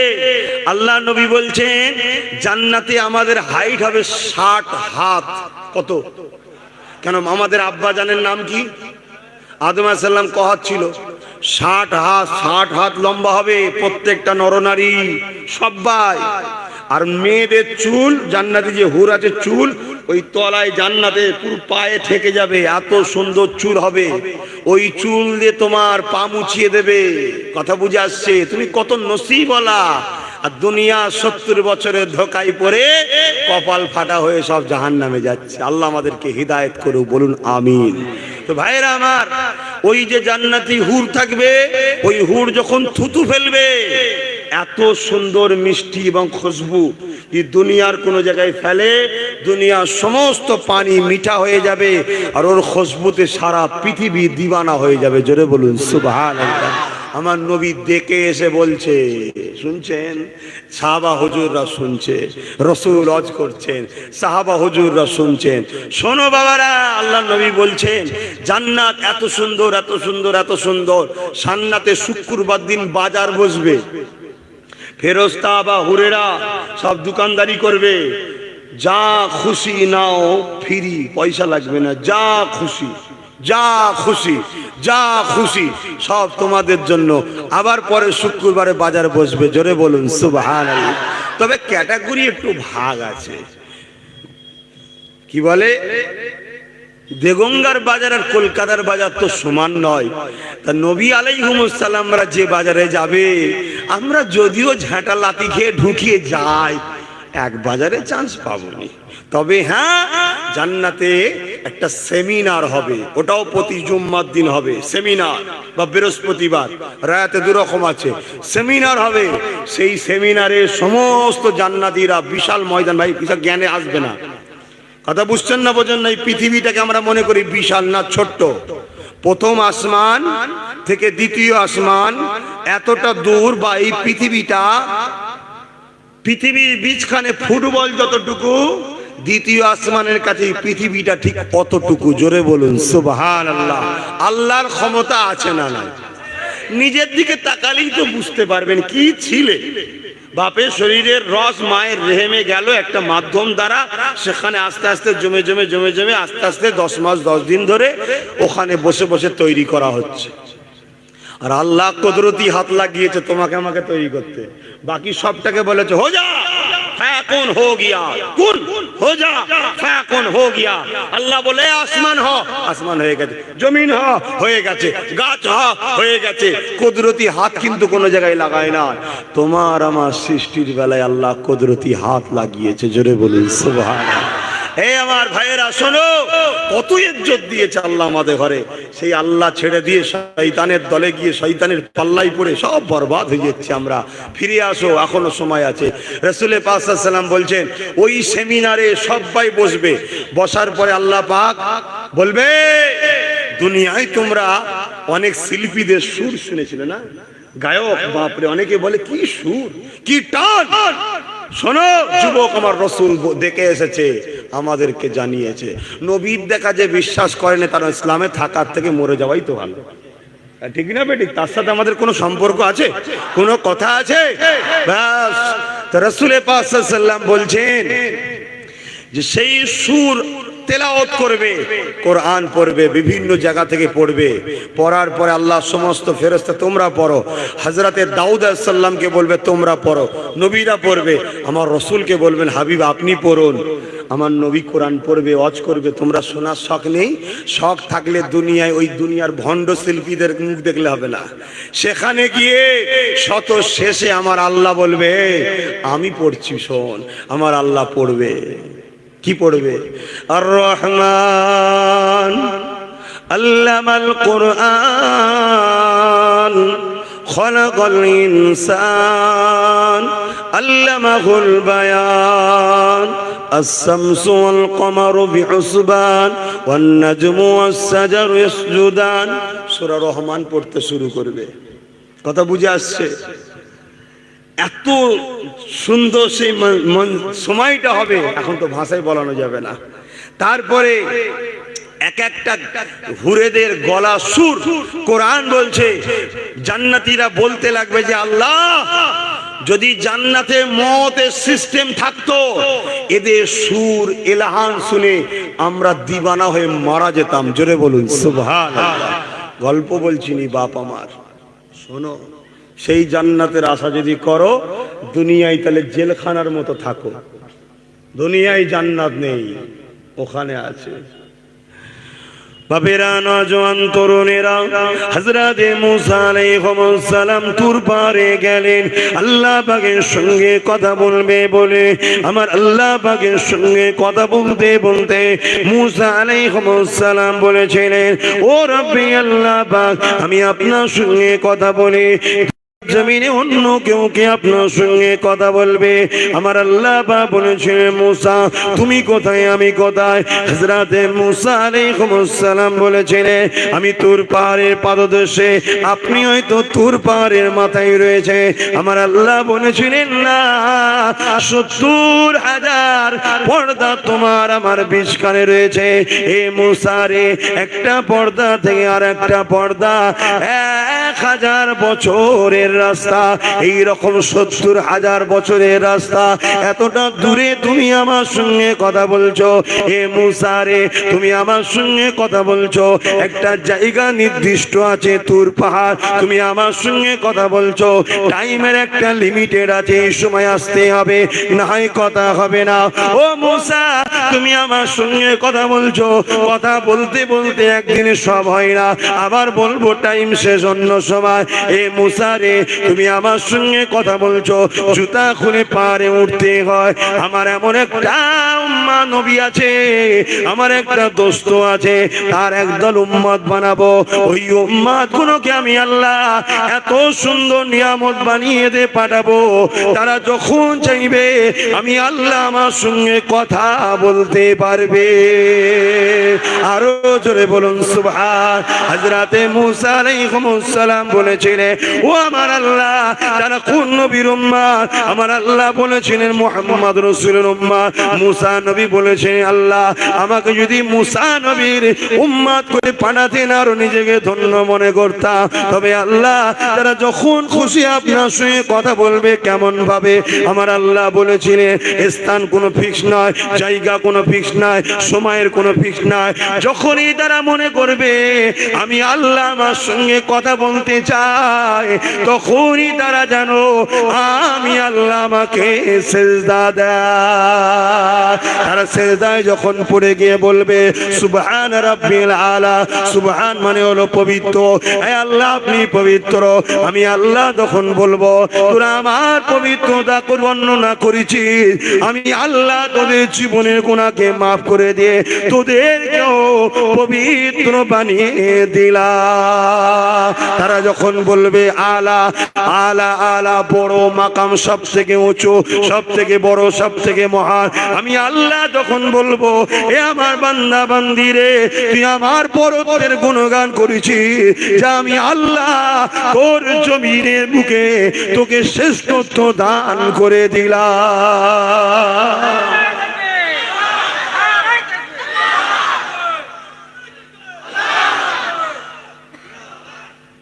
আল্লাহ নবী বলছেন জান্নাতে আমাদের হাইট হবে 60 হাত। কত? কেন আমাদের আব্বা জানেন নাম কি? আদম আলাইহিস সালাম কহাত ছিল 60 হাত, 60 হাত লম্বা হবে প্রত্যেকটা নরনারী সবাই। আর মেয়েদের চুল, জান্নাতে যে হুর আছে চুল, ওই তলায় জান্নাতে পুরো পায়ে থেকে যাবে, এত সুন্দর চুল হবে। ওই চুল দিয়ে তোমার পা মুছিয়ে দেবে। কথা বুঝে আসছে? তুমি কত নসিবওয়ালা। আর দুনিয়া 70 বছরের ধোকায় পড়ে কপাল ফাটা হয়ে সব জাহান্নামে যাচ্ছে। আল্লাহ আমাদেরকে হিদায়েত করুক, বলুন আমিন। তো ভাইরা আমার, ওই যে জান্নাতি হুর থাকবে, ওই হুর যখন থুতু ফেলবে এত সুন্দর মিষ্টি এবং খুশবু এই দুনিয়ার কোন জায়গায় ফেলে দুনিয়ার সমস্ত পানি মিঠা হয়ে যাবে আর ওর খুশবুতে সারা পৃথিবী দিওয়ানা হয়ে যাবে। জোরে বলুন সুবহানাল্লাহ। আমার নবী দেখে এসে বলছে, শুনছেন? সাহাবা হুজুররা শুনছে, রাসূল ওয়াজ করছেন, সাহাবা হুজুররা শুনছেন। শোনো বাবারা, আল্লাহ নবী বলছেন জান্নাত এত সুন্দর, এত সুন্দর, এত সুন্দর। জান্নাতে শুক্রবার দিন বাজার বসবে, ফেরেশতা বা হুরেরা সব দোকানদারি করবে। যা খুশি নাও ফ্রি, পয়সা লাগবে না। যা খুশি, যা খুশি, যা খুশি সব তোমাদের জন্য। আবার পরে শুক্রবারে বাজার বসবে। জোরে বলুন সুবহানাল্লাহ। তবে ক্যাটাগরি একটু ভাগ আছে। কি বলে? দেগঙ্গার বাজার আর কলকাতার বাজার তো সমান নয়। তা নবী আলাইহিস সালামরা যে বাজারে যাবে, আমরা যদিও ঝাঁটা লাতি খেয়ে ঢুকিয়ে যাই, এক বাজারে চান্স পাবনি। তবে হ্যাঁ, জান্নাতে একটা সেমিনার হবে, ওটাও প্রতি জুম্মার দিন হবে সেমিনার, বা বৃহস্পতিবার, রাতে দু রকম আছে। সেমিনার হবে, সেই সেমিনারে সমস্ত জান্নাতীরা, বিশাল ময়দান। ভাই বিশাল জ্ঞানে আসবে না, কথা বুঝছেন না, বোঝেন না? এই পৃথিবীটাকে আমরা মনে করি বিশাল, না ছোট্ট। প্রথম আসমান থেকে দ্বিতীয় আসমান এতটা দূর, বা এই পৃথিবীটা, পৃথিবীর বীজখানে ফুটবল যতটুকু, দ্বিতীয় আসমানের কাছে পৃথিবীটা ঠিক অতটুকু। জোরে বলুন সুবহানাল্লাহ। আল্লাহর ক্ষমতা আছে না নাই? নিজের দিকে তাকালেই তো বুঝতে পারবেন। কি ছিলে, বাপের শরীরের রস মায়ের রেহেমে গেল একটা মাধ্যম দ্বারা, সেখানে আস্তে আস্তে জমে জমে জমে জমে আস্তে আস্তে 10 মাস 10 দিন ধরে ওখানে বসে বসে তৈরি করা হচ্ছে। আর আল্লাহ কুদরতি হাত লাগিয়েছে তোমাকে আমাকে তৈরি করতে। বাকি সবটাকে বলেছে হো যা, ফাকুন হো গিয়া, কুন হো যা, ফাকুন হো গিয়া। আল্লাহ বলে আসমান হ, আসমান হয়ে গেছে। জমিন হ, হয়ে গেছে। গাছ হ, হয়ে গেছে। কুদরতি হাত কিন্তু কোনো জায়গায় লাগায় না। তোমার আমার সৃষ্টির বেলায় আল্লাহ কুদরতি হাত লাগিয়েছে। জোরে বলুন সুবহানাল্লাহ। এই আমার ভাইয়েরা শোনো, কত ইজ্জত দিয়েছে আল্লাহ আমাদের ঘরে। সেই আল্লাহ ছেড়ে দিয়ে শয়তানের দলে গিয়ে শয়তানের পাল্লাই পড়ে সব বরবাদ হয়ে যাচ্ছে আমরা। ফিরে আসো, এখনো সময় আছে। রাসূল পাক সাল্লাল্লাহু আলাইহি ওয়াসাল্লাম বলছেন, ওই সেমিনারে সবাই বসবে। বসার পরে আল্লাহ পাক বলবে, দুনিয়ায় তোমরা অনেক শিল্পীদের সুর শুনেছিলে না, গায়ক, বাপরে, অনেকে বলে কি সুর, কি টান। শোনো যুবক, আমার রাসূল দেখে এসেছে, আমাদেরকে জানিয়েছে। নবীর দেখা যে বিশ্বাস করে না, তার ইসলামে থাকার থেকে মরে যাওয়াই তো ভালো। ঠিক না বেটি? তার সাথে আমাদের কোনো সম্পর্ক আছে, কোনো কথা আছে? ব্যাস। তো রাসূল পাক সাল্লাল্লাহু আলাইহি ওয়াসাল্লাম বলছেন যে সেই সুর তেলাওয়াত করবে, কোরআন পড়বে, বিভিন্ন জায়গা থেকে পড়বে। পড়ার পরে আল্লাহ সমস্ত ফেরেশতা তোমরা পড়ো। হযরতে দাউদ আলাইহিস সালামকে বলবে তোমরা পড়ো, নবীরা পড়বে। আমার রাসূলকে বলবেন হাবিব আপনি পড়ুন। আমার নবী কোরআন পড়বে, ওয়াজ করবে। তোমরা শোনার শখ নেই? শখ থাকলে দুনিয়ায় ওই দুনিয়ার ভণ্ড শিল্পীদের মুখ দেখলে হবে না। সেখানে গিয়ে শত শেষে আমার আল্লাহ বলবে আমি পড়ছি, শোন। আমার আল্লাহ পড়বে। কি পড়বে? আর রহমান আল্লামাল কুরআন খলাকাল ইনসান আল্লামাহুল বায়ান আশ-শামসু ওয়াল কমারু বিহুসবান ওয়ান নাজমু ওয়াস-শাজারু ইয়াসজুদান। সূরা রহমান পড়তে শুরু করবে। কথা বুঝে আসছে? এত সুন্দর সেই সময়টা হবে, এখন তো ভাষায় বলানো যাবে না। তারপরে এক একটা হুরেদের গলা সুর। কোরআন বলছে জান্নাতীরা বলতে লাগবে যে আল্লাহ, যদি জান্নাতে মওতের সিস্টেম থাকতো, এদের সুর এলাহান শুনে আমরা দিবানা হয়ে মারা যেতাম। জোরে বলুন সুবহানাল্লাহ। গল্প বলছি নি বাপ আমার, শোনো। সেই জান্নাতের আশা যদি করো, দুনিয়ায় তাহলে জেলখানার মতো থাকো। দুনিয়ায় জান্নাত নেই, ওখানে আছে। বাপেরা, নওজোয়ান তরুণেরা, হযরতে মুসা আলাইহিস সালাম তুর পারে গেলেন আল্লাহ পাকের সঙ্গে কথা বলবে বলে। আমার আল্লাহ পাকের সঙ্গে কথা বলতে বলতে মুসা আলাইহিস সালাম বলেছিলেন, ও রব্বি আল্লাহ পাক, আমি আপনার সঙ্গে কথা বলি। জমিনে অন্য কেউ কে আপনার সঙ্গে কথা বলবে? আমার আল্লাহ পাক বলেছেন মুসা তুমি কোথায় আমি কোথায়? হযরতে মুসা আলাইহিস সালাম বলেছেন আমি তুর পাহাড়ের পাদদেশে, আপনি হয়তো তুর পাহাড়ের মাথায় রয়েছে। আমার আল্লাহ বলেছিলেন না, ৭০,০০০ পর্দা তোমার আমার বিষ্কারে রয়েছে। এ মুসা রে, একটা পর্দা থেকে আর একটা পর্দা ১,০০০ বছরের রাস্তা, এই রকম ৭০,০০০ বছরের রাস্তা, এতটা দূরে তুমি আমার সঙ্গে কথা বলছো। এ মুসা রে, তুমি আমার সঙ্গে কথা বলছো, একটা জায়গা নির্দিষ্ট আছে তুর পাহাড়, তুমি আমার সঙ্গে কথা বলছো, টাইমের একটা লিমিটেড আছে, এই সময় আসতে হবে, না হয় কথা হবে না। ও মুসা, তুমি আমার সঙ্গে কথা বলছো, কথা বলতে বলতে একদিনে সব হয় না, আবার বলবো টাইম শেষ অন্য সময়। এ মুসা রে, তুমি আমার সঙ্গে কথা বলছো, জুতা খুলে পারে উঠতে হয়। আমার এমন একটা উম্মাহ নবী আছে, আমার একটা দোস্ত আছে, তার একদল উম্মত বানাবো, ওই উম্মত গুলোকে আমি আল্লাহ এত সুন্দর নিয়ামত বানিয়ে দে পাঠাবো, তারা যখন চাইবে আমি আল্লাহ আমার সঙ্গে কথা বলতে পারবে। আরো জোরে বলুন সুবহান। হযরতে মুসা আলাইহিস সালাম বলেছিলেন ও আমার আল্লাহ, তারা কোন নবীর উম্মত? আমার আল্লাহ বলেছিলেন মুহাম্মদ রাসূলের উম্মত। মুসা নবী বলেছেন আল্লাহ আমাকে যদি মুসা নবীর উম্মত করে পাঠাতেন আরো নিজেকে ধন্য মনে করতাম। তবে আল্লাহ তারা যখন খুশি আপনার সঙ্গে কথা বলবে কেমন ভাবে? আমার আল্লাহ বলেছিলেন স্থান কোনো ফিক্স নয়, জায়গা কোনো ফিক্স নয়, সময়ের কোনো ফিক্স নয়, যখনই তারা মনে করবে আমি আল্লাহ আমার সঙ্গে কথা বলতে চাই, তখনই তারা জানো আমি আল্লাহ আমাকে সিজদা দেয়। তারা সিজদায় যখন পড়ে গিয়ে বলবে সুবহান রাব্বিল আলা, সুবহান মানে হলো পবিত্র, হে আল্লাহ আপনি পবিত্র। আমি আল্লাহ তখন বলবো তোরা আমার পবিত্রতা বর্ণনা করেছিস, আমি আল্লাহ তোদের জীবনের গুনাহকে মাফ করে দিয়ে তোদেরকেও পবিত্র বানিয়ে দিলাম। তারা যখন বলবে আলা আলা আলা, বড় মাকাম, সব থেকে উঁচু, সব থেকে বড়, সব থেকে মহান, আমি আল্লাহ তখন বলবো এ আমার বান্দা বান্দি রে, তুই আমার বড়ত্বের গুণগান করেছিস, যা আমি আল্লাহ তোর জমিনের বুকে তোকে শ্রেষ্ঠত্ব দান করে দিলাম।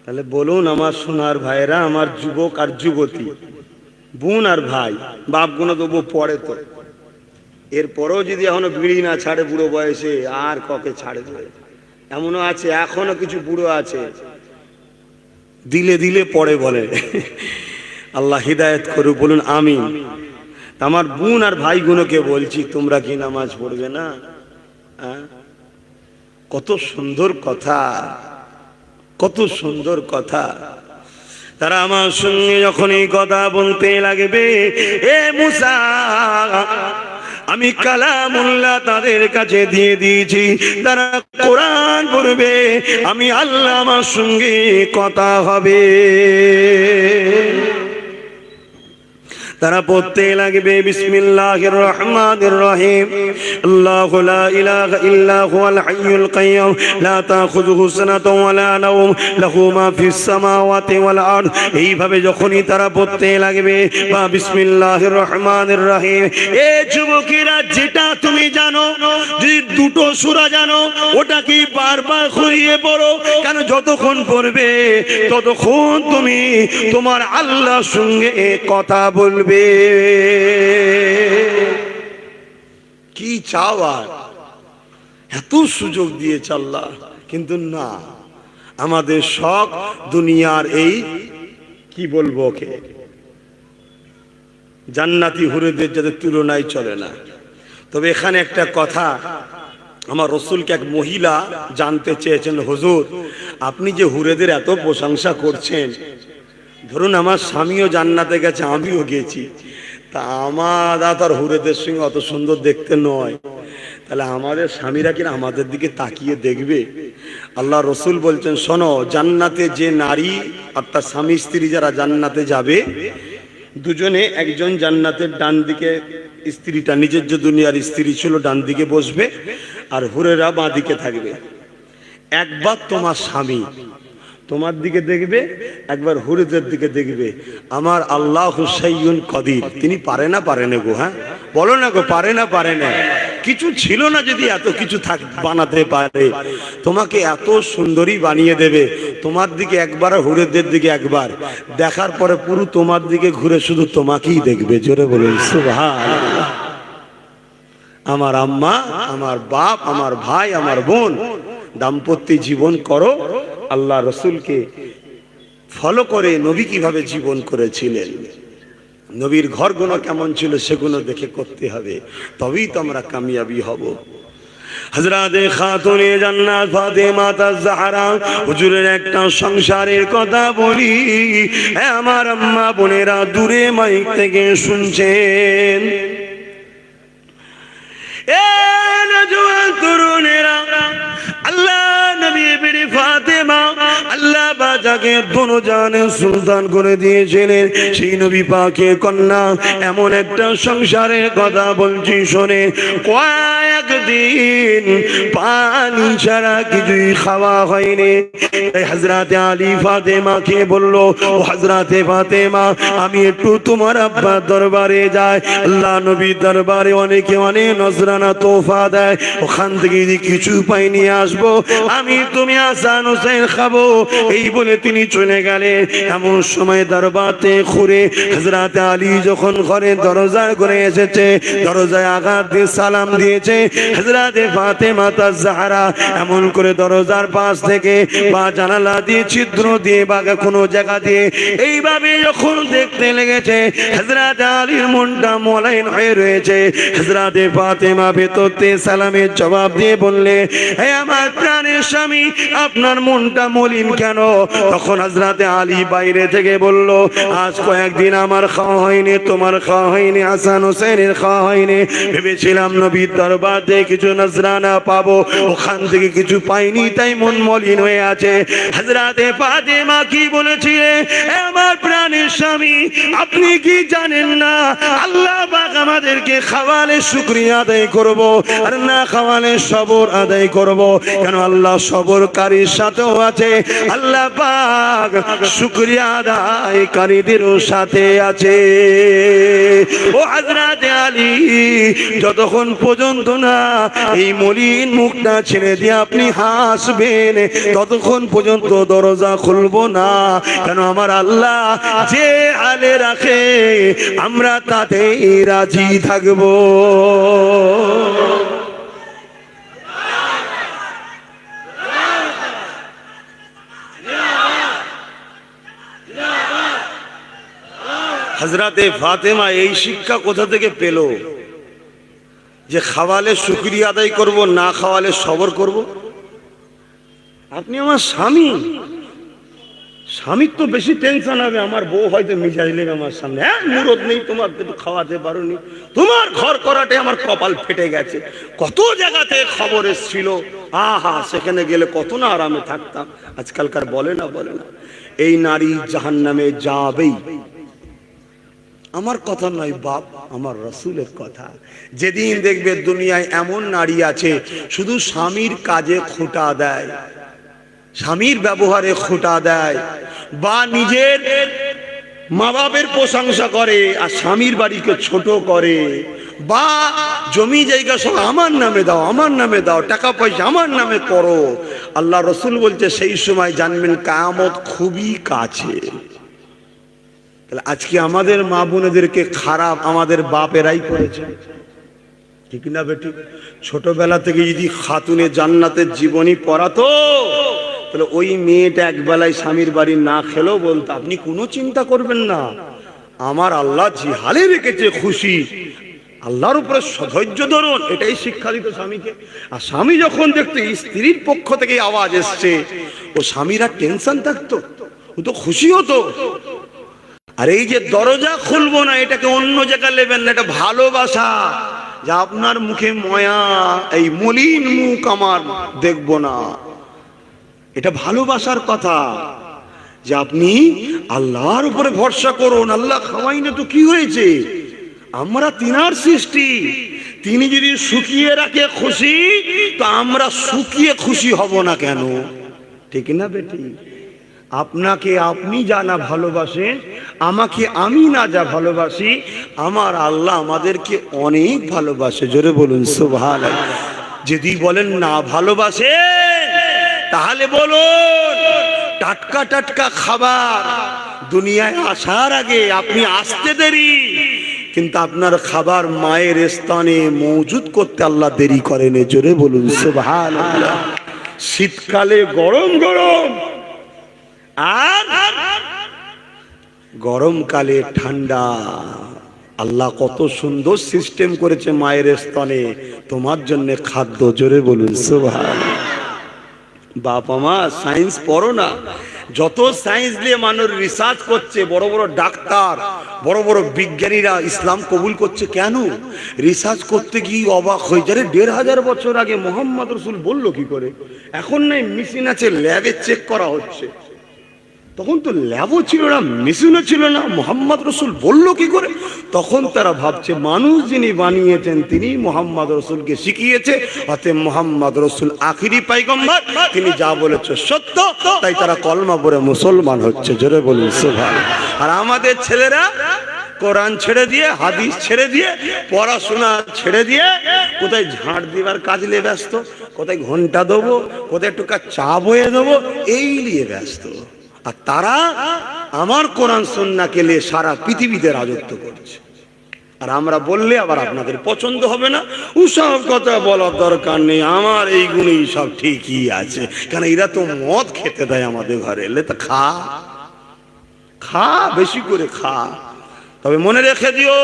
তাহলে বলুন আমার সোনার ভাইরা, আমার যুবক আর যুবতী, বোন আর ভাই, বাপ গুলো দেবো পরে, তো এরপরেও যদি এখনো বিড়ি না ছাড়ে বুড়ো বয়সে, আর ককে ছাড়ে দেবে? এমনও আছে, এখনো কিছু বুড়ো আছে দিলে দিলে পড়ে বলে। আল্লাহ হিদায়াত করুক, বলুন আমিন। আমার বোন আর ভাই গুলোকে বলছি তোমরা কি নামাজ পড়বে না? কত সুন্দর কথা, কত সুন্দর কথা। তারা আমার সঙ্গে যখন এই কথা বলতে লাগবে, এ মুসা আমি কালামুল্লাহ তাদের কাছে দিয়ে দিয়েছি, তারা কোরআন পড়বে, আমি আল্লাহ আমার সঙ্গে কথা হবে। তারা পড়তে লাগবে বিসমিল্লাহির রহমানির রহিম, আল্লাহু লা ইলাহা ইল্লা হুয়াল হাইয়ুল কাইয়্যুম লা তাখুযুহু সিনাতুন ওয়া লা নাওম লাহু মা ফিস সামাওয়াতি ওয়াল আরদ। এইভাবে যখনই তারা পড়তে লাগবে বা বিসমিল্লাহির রহমানির রহিম, এ যুবকেরা যেটা তুমি জানো, যদি দুটো সূরা জানো ওটা কি বারবার খুঁড়িয়ে পড়ো, কেন যতক্ষণ পড়বে ততক্ষণ তুমি তোমার আল্লাহর সঙ্গে কথা বলবে। কি চাওয়া, এত সুযোগ দিয়েছে আল্লাহ, কিন্তু না, আমাদের শখ দুনিয়ার এই কি বলবো ওকে, জান্নাতি হুরেদের যাদের তুলনায় চলে না। তবে এখানে একটা কথা, আমার রসুলকে এক মহিলা জানতে চেয়েছেন, হুজুর আপনি যে হুরেদের এত প্রশংসা করছেন, ধরুন আমার স্বামীও জান্নাতে গেছে, আমিও গেছি, তা আমার দাদার হুরেদের সঙ্গে অত সুন্দর দেখতে নয়, তাহলে আমাদের স্বামীরা কিনা আমাদের দিকে তাকিয়ে দেখবে? আল্লাহ রসুল বলছেন, শোনো, জান্নাতে যে নারী অর্থাৎ স্বামী স্ত্রী যারা জান্নাতে যাবে, দুজনে, একজন জান্নাতের ডান দিকে, স্ত্রীটা নিজের যে দুনিয়ার স্ত্রী ছিল ডান দিকে বসবে, আর হুরেরা বাঁ দিকে থাকবে। একবার তোমার স্বামী তোমার দিকে দেখবে, একবার হুরেদের দিকে দেখবে। আমার আল্লাহ হুসাইয়ুন কদির, তিনি পারে না গো? হ্যাঁ বলো না গো, পারে না? কিছু ছিল না যদি এত কিছু বানাতে পারে, তোমাকে এত সুন্দরী বানিয়ে দেবে। তোমার দিকে একবার, হুরেদের দিকে একবার, দেখার পরে পুরো তোমার দিকে ঘুরে শুধু তোমাকেই দেখবে। জোরে বলুন সুবহানাল্লাহ। আমার আম্মা, আমার বাপ, আমার ভাই, আমার বোন, দাম্পত্য জীবন করো, আল্লাহ রসুলকে ফলো করে নবী কিভাবে জীবন করেছিলেন, নবীর ঘরগুলো কেমন ছিল সেগুলো দেখে করতে হবে, তবেই তো আমরা কামিয়াবি হব। হযরতে খাতুনে জান্নাত ফাতেমা তাজ-জাহরা হুজুরের একটা সংসারের কথা বলি, আমার আম্মা বোনেরা দূরে মাইক থেকে শুনছেন। এ নওজোয়ান তরুণেরা, আল্লাহ নবী বিবি ফাতেমা আল্লাহ বাজাকে দোনো জানের সুলতান করে দিয়েছিলেন। সেই নবী পাকের কন্যা এমন একটা সংসারের কথা বলছি শোনে, কয়েকদিন পানি ছাড়া কিছুই খাওয়া হয়নি। হযরতে আলী ফাতেমাকে বলল, ও হযরতে ফাতেমা, আমি একটু তোমার আব্বার দরবারে যাই। আল্লাহ নবীর দরবারে অনেকে অনেক নজরানা তোফা দেয়, ওখান থেকে যদি কিছু পাই নিয়ে আসবো, আমি তুমি হাসান হোসেন খাবো। এই বলে তিনি চলে গেলেন। এমন সময় দরবারে ঘুরে হযরতে আলী যখন ঘরে দরজায় করে এসেছে, দরজায় আঘাত দিয়ে সালাম দিয়েছে। হযরতে ফাতেমা তাজ-জাহরা এমন করে দরজার পাশ থেকে বা জানালা দিয়ে ছিদ্র দিয়ে বা কোনো জায়গা দিয়ে এইভাবে যখন দেখতে লেগেছে, হযরতে আলীর মনটা মলাইন হয়ে রয়েছে। হযরতে ফাতেমা ভেতর থেকে সালামের জবাব দিয়ে বললে, হে আমার প্রাণের স্বামী, আপনার মনটা মলিন কেন? তখন হযরতে আলী বাইরে থেকে বলল, আজ কয়েকদিন আমার খাওয়া হয়নি, তোমার খাওয়া হয়নি, হাসান হোসেনের খাওয়া হয়নি। ভেবেছিলাম নবীর দরবার থেকে কিছু নজরানা পাবো, ওখান থেকে কিছু পাইনি, তাই মন মলিন হয়ে আছে। হযরতে ফাতেমা কি বলেছিলেন, আমার প্রাণের স্বামী, আপনি কি জানেন না আল্লাহ পাক আমাদেরকে খাওয়ালে শুকরিয়া আদায় করব, আর না খাওয়ালে সবর আদায় করব। কেন? আল্লাহ সবরকারীর সাথেও আছে, আল্লাহ পাক শুকরিয়া আদায়কারীদেরও সাথে আছে। ও হযরতে আলী, যতক্ষণ পর্যন্ত না এই মলিন মুখটা ছেড়ে দিয়ে আপনি হাসবেন, ততক্ষণ পর্যন্ত দরজা খুলবো না। কেন? আমার আল্লাহ যে হালে রাখে আমরা তাতেই রাজি থাকবো। হযরতে ফাতেমা এই শিক্ষা কোথা থেকে পেল যে খাওয়ালে শুকরিয়া আদায় করব, না খাওয়ালে সবর করব? আপনি আমার স্বামী, স্বামীর তো বেশি টেনশন হবে, আমার বউ হয়তো মিজাজ লেগে আমার সামনে, হ্যাঁ মুরদ নেই, তোমার তো খাওয়াতে পারোনি, তোমার ঘর করাটে আমার কপাল ফেটে গেছে। কত জায়গাতে খবর এসেছিল, আহা সেখানে গেলে কত না আরামে থাকতাম। আজকালকার বলে না এই নারী জাহান্নামে যাবেই। আমার কথা নয় বাপ, আমার রাসূলের কথা। যেদিন দেখবে দুনিয়ায় এমন নারী আছে শুধু স্বামীর কাজে খোঁটা দেয়, স্বামীর ব্যবহারে খোঁটা দেয়, বা নিজের মা বাপের প্রশংসা করে আর স্বামীর বাড়িকে ছোট করে, বা জমি জায়গা সব আমার নামে দাও, আমার নামে দাও, টাকা পয়সা আমার নামে করো। আল্লাহ রসুল বলছে সেই সময় জানবেন কিয়ামত খুবই কাছে। তাহলে আজকে আমাদের মা বোনেদেরকে খারাপ আমাদের বাপেরাই করেছে, ঠিক না বেটি? ছোটবেলা থেকে যদি খাতুনে জান্নাতের জীবনী পড়াতো, তাহলে ওই মেয়েটা একবেলায় স্বামীর বাড়ি না খেলেও বলতো, আপনি কোনো চিন্তা করবেন না, আমার আল্লাহ যে হালে রেখেছে খুশি, আল্লাহর উপরে ধৈর্য ধরুন, এটাই শিক্ষা দিত স্বামীকে। আর স্বামী যখন দেখতো স্ত্রীর পক্ষ থেকে আওয়াজ এসছে, ও স্বামীরা টেনশন থাকতো, ও তো খুশি হতো। আর এই যে দরজা খুলবো না, এটাকে অন্য জায়গায় নেবেন না, এটা ভালোবাসা। যে আপনার মুখে ময়া, এই মলিন মুখ আমার দেখব না। এটা ভালোবাসার কথা, যে আপনি আল্লাহর উপরে ভরসা করুন। আল্লাহ খাওয়াই না তো কি হয়েছে, আমরা তিনার সৃষ্টি, তিনি যদি শুকিয়ে রাখে খুশি, তো আমরা শুকিয়ে খুশি হব না কেন? ঠিক না বেটি? আপনাকে আপনি যা না ভালোবাসেন, আমাকে আমি না যা ভালোবাসি, আমার আল্লাহ আমাদেরকে অনেক ভালোবাসে। জোরে বলুন সুবহানাল্লাহ। যদি বলেন না ভালোবাসে, তাহলে বলুন টাটকা টাটকা খাবার দুনিয়ায় আসার আগে আপনি আসতে দেরি, কিন্তু আপনার খাবার মায়ের স্থানে মজুদ করতে আল্লাহ দেরি করেন। জোরে বলুন সুবহানাল্লাহ। শীতকালে গরম গরম, আর গরমকালে ঠান্ডা। আল্লাহ কত সুন্দর সিস্টেম করেছে মায়ের স্তনে তোমার জন্য খাদ্য। জোরে বলুন সুবহানাল্লাহ। বাবা মা সায়েন্স পড়ো না, যত সায়েন্স দিয়ে মানুষ রিসার্চ করছে, বড় বড় ডাক্তার, বড় বড় বিজ্ঞানীরা ইসলাম কবুল করছে, কেন? রিসার্চ করতে গিয়ে অবাক হয়ে যায়। ১৫০০ বছর আগে মোহাম্মদ রসুল বললো কি করে? এখন নাই মেশিন আছে, ল্যাবে চেক করা হচ্ছে। তখন তো ল্যাবও ছিল না, মেশিনও ছিল না, মোহাম্মদ রসুল বললো কি করে? তখন তারা ভাবছে মানুষ যিনি বানিয়েছেন তিনি মোহাম্মদ রসুলকে শিখিয়েছে, অতএব মোহাম্মদ রসুল আখিরি পয়গম্বর, তিনি যা বলেছে সত্য, তাই তারা কলমা পড়ে মুসলমান হচ্ছে। জোরে বলুন সুবহানাল্লাহ। আর আমাদের ছেলেরা কোরআন ছেড়ে দিয়ে, হাদিস ছেড়ে দিয়ে, পড়াশোনা ছেড়ে দিয়ে কোথায় ঝাড় দিবার কাজ নিয়ে ব্যস্ত, কোথায় ঘন্টা দেবো, কোথায় একটু চা বয়ে দেবো, এই নিয়ে ব্যস্ত। আর তারা আমার কোরআন সুন্নাহকে নিয়ে সারা পৃথিবীতে রাজত্ব করছে। আর আমরা বললে আবার আপনাদের পছন্দ হবে না, ওসব কথা বলার দরকার নেই, আমার এই গুণেই সব ঠিকই আছে। কেন এরা তো মদ খেতে দেয় আমাদের ঘরে, এলে তো খা খা, বেশি করে খা। তবে মনে রেখে দিও,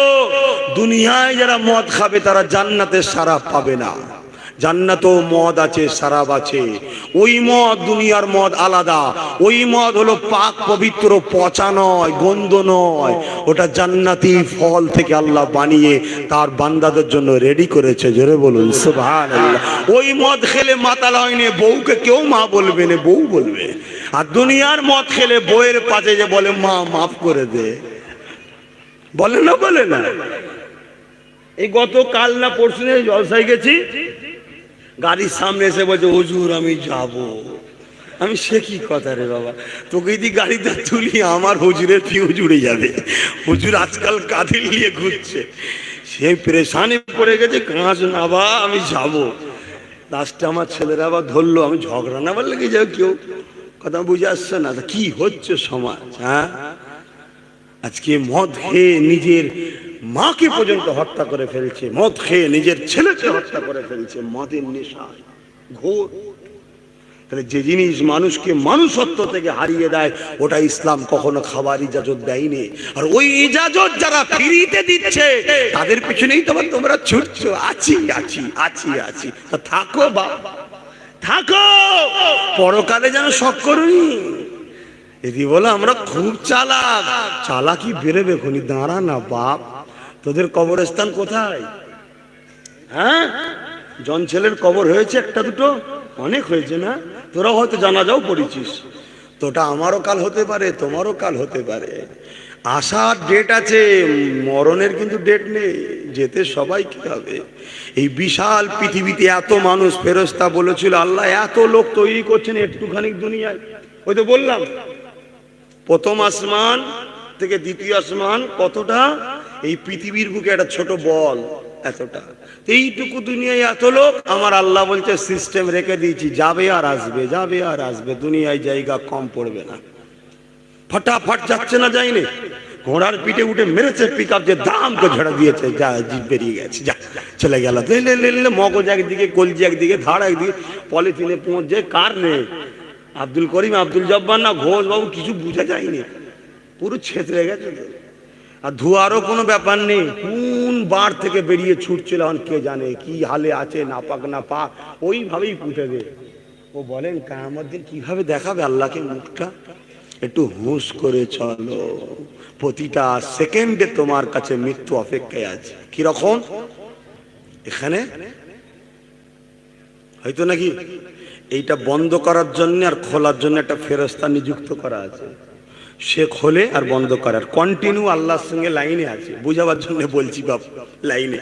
দুনিয়ায় যারা মদ খাবে তারা জান্নাতে শরাব পাবে না। জান্নাতেও মদ আছে, শরাব আছে। ওই মদ দুনিয়ার মদ আলাদা। ওই মদ হলো পাক পবিত্র, পচা নয়, গন্ধ নয়। ওটা জান্নাতি ফল থেকে আল্লাহ বানিয়ে তার বান্দাদের জন্য রেডি করেছে। জোরে বলুন সুবহানাল্লাহ। ওই মদ খেলে মাতাল হয়নি, বউকে কেউ মা বলবে না, বউ বলবে। আর দুনিয়ার মদ খেলে বউয়ের পাশে যে বলে মা মাফ করে দে, বলে না, বলে না। এই গত কাল না পরশু জলসায় গেছি, গাড়ির সামনে এসে বলছে হুজুর আমি যাব। আমি সে কি কথা রে বাবা, তোকে যদি গাড়িতে তুলি আমার হুজুরের ফিউজ উড়ে যাবে। হুজুর আজকাল কাঁধে নিয়ে ঘুরছে, সে পেরেশানি পড়ে গেছে, কাঁচ না বা আমি যাব। লাস্টে আমার ছেলেরা আবার ধরলো, আমি ঝগড়া না বললে কি যাও, কেউ কথা বুঝে আসছে না। কি হচ্ছে সমাজ? হ্যাঁ, আজকে মদ খেয়ে নিজের মাকে পর্যন্ত হত্যা করে ফেলছে, মদ খেয়ে নিজের ছেলেকে হত্যা করে ফেলছে, মদের নেশায় ঘোর। তাহলে যে জিনিস মানুষকে মানুষত্ব থেকে হারিয়ে দেয়, ওটা ইসলাম কখনো খাবার ইজাজত দেয়নি। আর ওই ইজাজত যারা ফ্রিতে দিচ্ছে তাদের পিছনেই তো তোমরা ছুটছো, আছি আছি আছি আছি। থাকো বাবা, থাকো, পরকালে যেন শখ করুনি। যদি বলো আমরা খুব চালাক, চালাকি বেরোবে খনি, দাঁড়া না বাপ, তোদের কবরস্থান কোথায়? হ্যাঁ, জন ছেলের কবর হয়েছে একটা দুটো, অনেক হয়েছে না? তোরা হয়তো জানাজাও পড়েছিস, তোটা আমারও কাল হতে পারে, তোমারও কাল হতে পারে। আসার ডেট আছে, মরণের কিন্তু ডেট নেই। যেতে সবাইকে হবে। এই বিশাল পৃথিবীতে এত মানুষ, ফেরেশতা বলেছিল আল্লাহ এত লোক তৈরি করছেন একটুখানি দুনিয়ায়। ওই তো বললাম, প্রথম আসমান থেকে দ্বিতীয় আসমান কতটা? এই পৃথিবীর বুকে একটা ছোট বল এতটা। এইটুকু দুনিয়ায় এত লোক, আমার আল্লাহ বলছে সিস্টেম রেখে দিয়েছি, যাবে আর আসবে, যাবে আর আসবে, দুনিয়ায় জায়গা কম পড়বে না। ফটাফট যাচ্ছে না, যায়নি। ঘোড়ার পিঠে উঠে মেরেছে, পিক আপ যে দাম করে ঝেড়ে দিয়েছে, যা জিপ বেরিয়ে গেছে, যা চলে গেল। মগজ একদিকে, কলজি একদিকে, ধার একদিকে, পলিথিনে পৌঁছে। কার রে? আব্দুল করিম, আব্দুল জব্বার না ঘোষ বাবু, কিছু বুঝা যায়নি, পুরো ছেতরে গেছে। আর ধোয়ারও কোনো ব্যাপার নেই, কোন বার থেকে বেরিয়ে ছুটছিল কে জানে, কি হালে আছে, নাপাক না পাক, ওইভাবেই পুঁতে দে। ও বলেন কিয়ামত দিন কিভাবে দেখাবে আল্লাহকে মুখটা? একটু হুঁশ করে চলো, প্রতিটা সেকেন্ডে তোমার কাছে মৃত্যু অপেক্ষায় আছে। কিরকম? এখানে হয়তো নাকি এইটা বন্ধ করার জন্য আর খোলার জন্য একটা ফেরেশতা নিযুক্ত করা আছে, সে খোলে আর বন্ধ করে, আর কন্টিনিউ আল্লাহর সঙ্গে লাইনে আছে। বুঝাবার জন্য বলছি বাপ, লাইনে।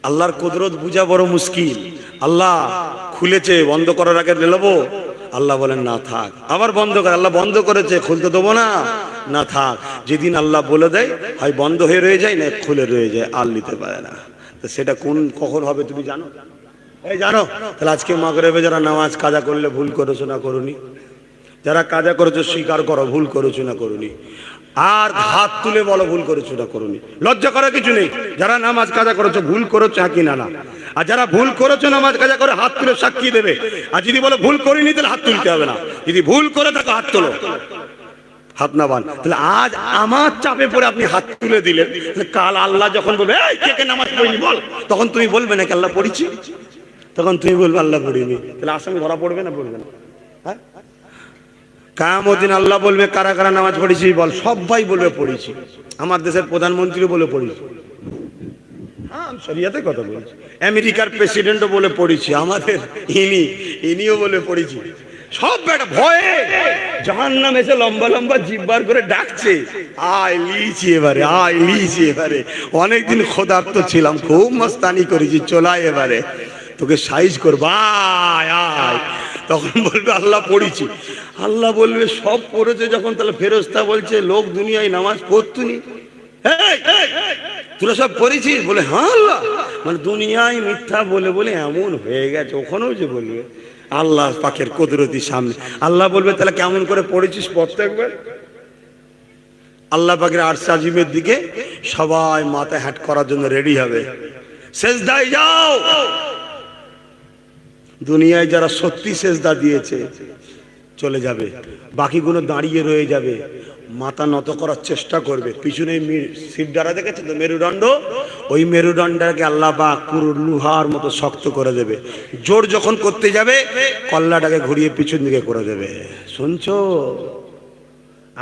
আল্লাহর কুদরত বুঝা বড় মুশকিল। আল্লাহ খুলেছে, বন্ধ করার আগে নেবো, আল্লাহ বলেন না থাক, আবার বন্ধ করে, আল্লাহ বন্ধ করেছে খুলতে দেবো না, না থাক। যেদিন আল্লাহ বলে দেয় হয় বন্ধ হয়ে রয়ে যায়, না খুলে রয়ে যায়, আর নিতে পারে না। তো সেটা কখন হবে তুমি জানো? এই জানো? তাহলে আজকে মাগরিবে যারা নামাজ কাজা করলে ভুল করেছো না করুনি? যারা কাজা করেছো স্বীকার করো ভুল করেছো না করুনি, আর হাত তুলে বলো ভুল করেছো না করুনি। লজ্জা করার কিছু নেই। যারা নামাজ কাজা করেছো ভুল করেছো, হ্যাঁ কি না না? আর যারা ভুল করেছো নামাজ কাজা করে হাত তুলে সাক্ষী দেবে। আর যদি বলো ভুল করিনি তাহলে হাত তুলতে হবে না। যদি ভুল করে থাকো হাত তোলো, হাত না বান। তাহলে আজ আমার চাপে পড়ে আপনি হাত তুলে দিলেন, কাল আল্লাহ যখন বলবে এই কে কে নামাজ পড়িনি বল, তখন তুমি বলবে নাকি আল্লাহ পড়েছি? তখন তুমি বলবে আল্লাহ পড়িনি। তাহলে আসামি ধরা পড়বে না পড়বে না? হ্যাঁ, কিয়ামত দিন আল্লাহ বলবে কারা কারা নামাজ পড়েছি বল, সবাই বলবে পড়েছি। আমার দেশের প্রধানমন্ত্রী বলে পড়েছি, হ্যাঁ শরিয়াতে কথা বলছি। আমেরিকার প্রেসিডেন্টও বলে পড়েছি, আমাদের ইনিও বলে পড়েছি। সব বেটা ভয়ে জাহান্নাম এসে লম্বা লম্বা জিব্বার করে ডাকছে, আয় লিছি এবারে, আয় লিছি এবারে। অনেকদিন ক্ষুধার্ত ছিলাম, খুব মস্তানি করেছি, চলাই এবারে তোকে সাইজ করবো, আয় আয়। তখন বলবে আল্লাহ পড়েছি। আল্লাহ বলবে সব পড়েছে যখন, তাহলে ফেরেশতা বলছে লোক দুনিয়ায় নামাজ পড়তুনি, তোরা সব পড়েছিস? বলে হ্যাঁ আল্লাহ। মানে দুনিয়ায় মিথ্যা বলে বলে এমন হয়ে গেছে, ওখানেও যে বলবে আল্লাহ পাকের কুদরতির সামনে। আল্লাহ বলবে তাহলে কেমন করে পড়েছিস পড়তে একবার। আল্লাহ পাকের আরশ আজিমের দিকে সবাই মাথা হ্যাট করার জন্য রেডি হবে, সেজদায় যাও। দুনিয়ায় যারা সত্যি সেজদা দিয়েছে চলে যাবে, বাকিগুলো দাঁড়িয়ে রয়ে যাবে, মাথা নত করার চেষ্টা করবে। পিছনে শিবদাঁড়া দেখেছে তো মেরুদণ্ড, ওই মেরুদণ্ডটাকে আল্লাহ পাক পুরো লোহার মতো শক্ত করে দেবে। জোর যখন করতে যাবে কল্লাটাকে ঘুরিয়ে পিছন দিকে করে দেবে। শুনছো?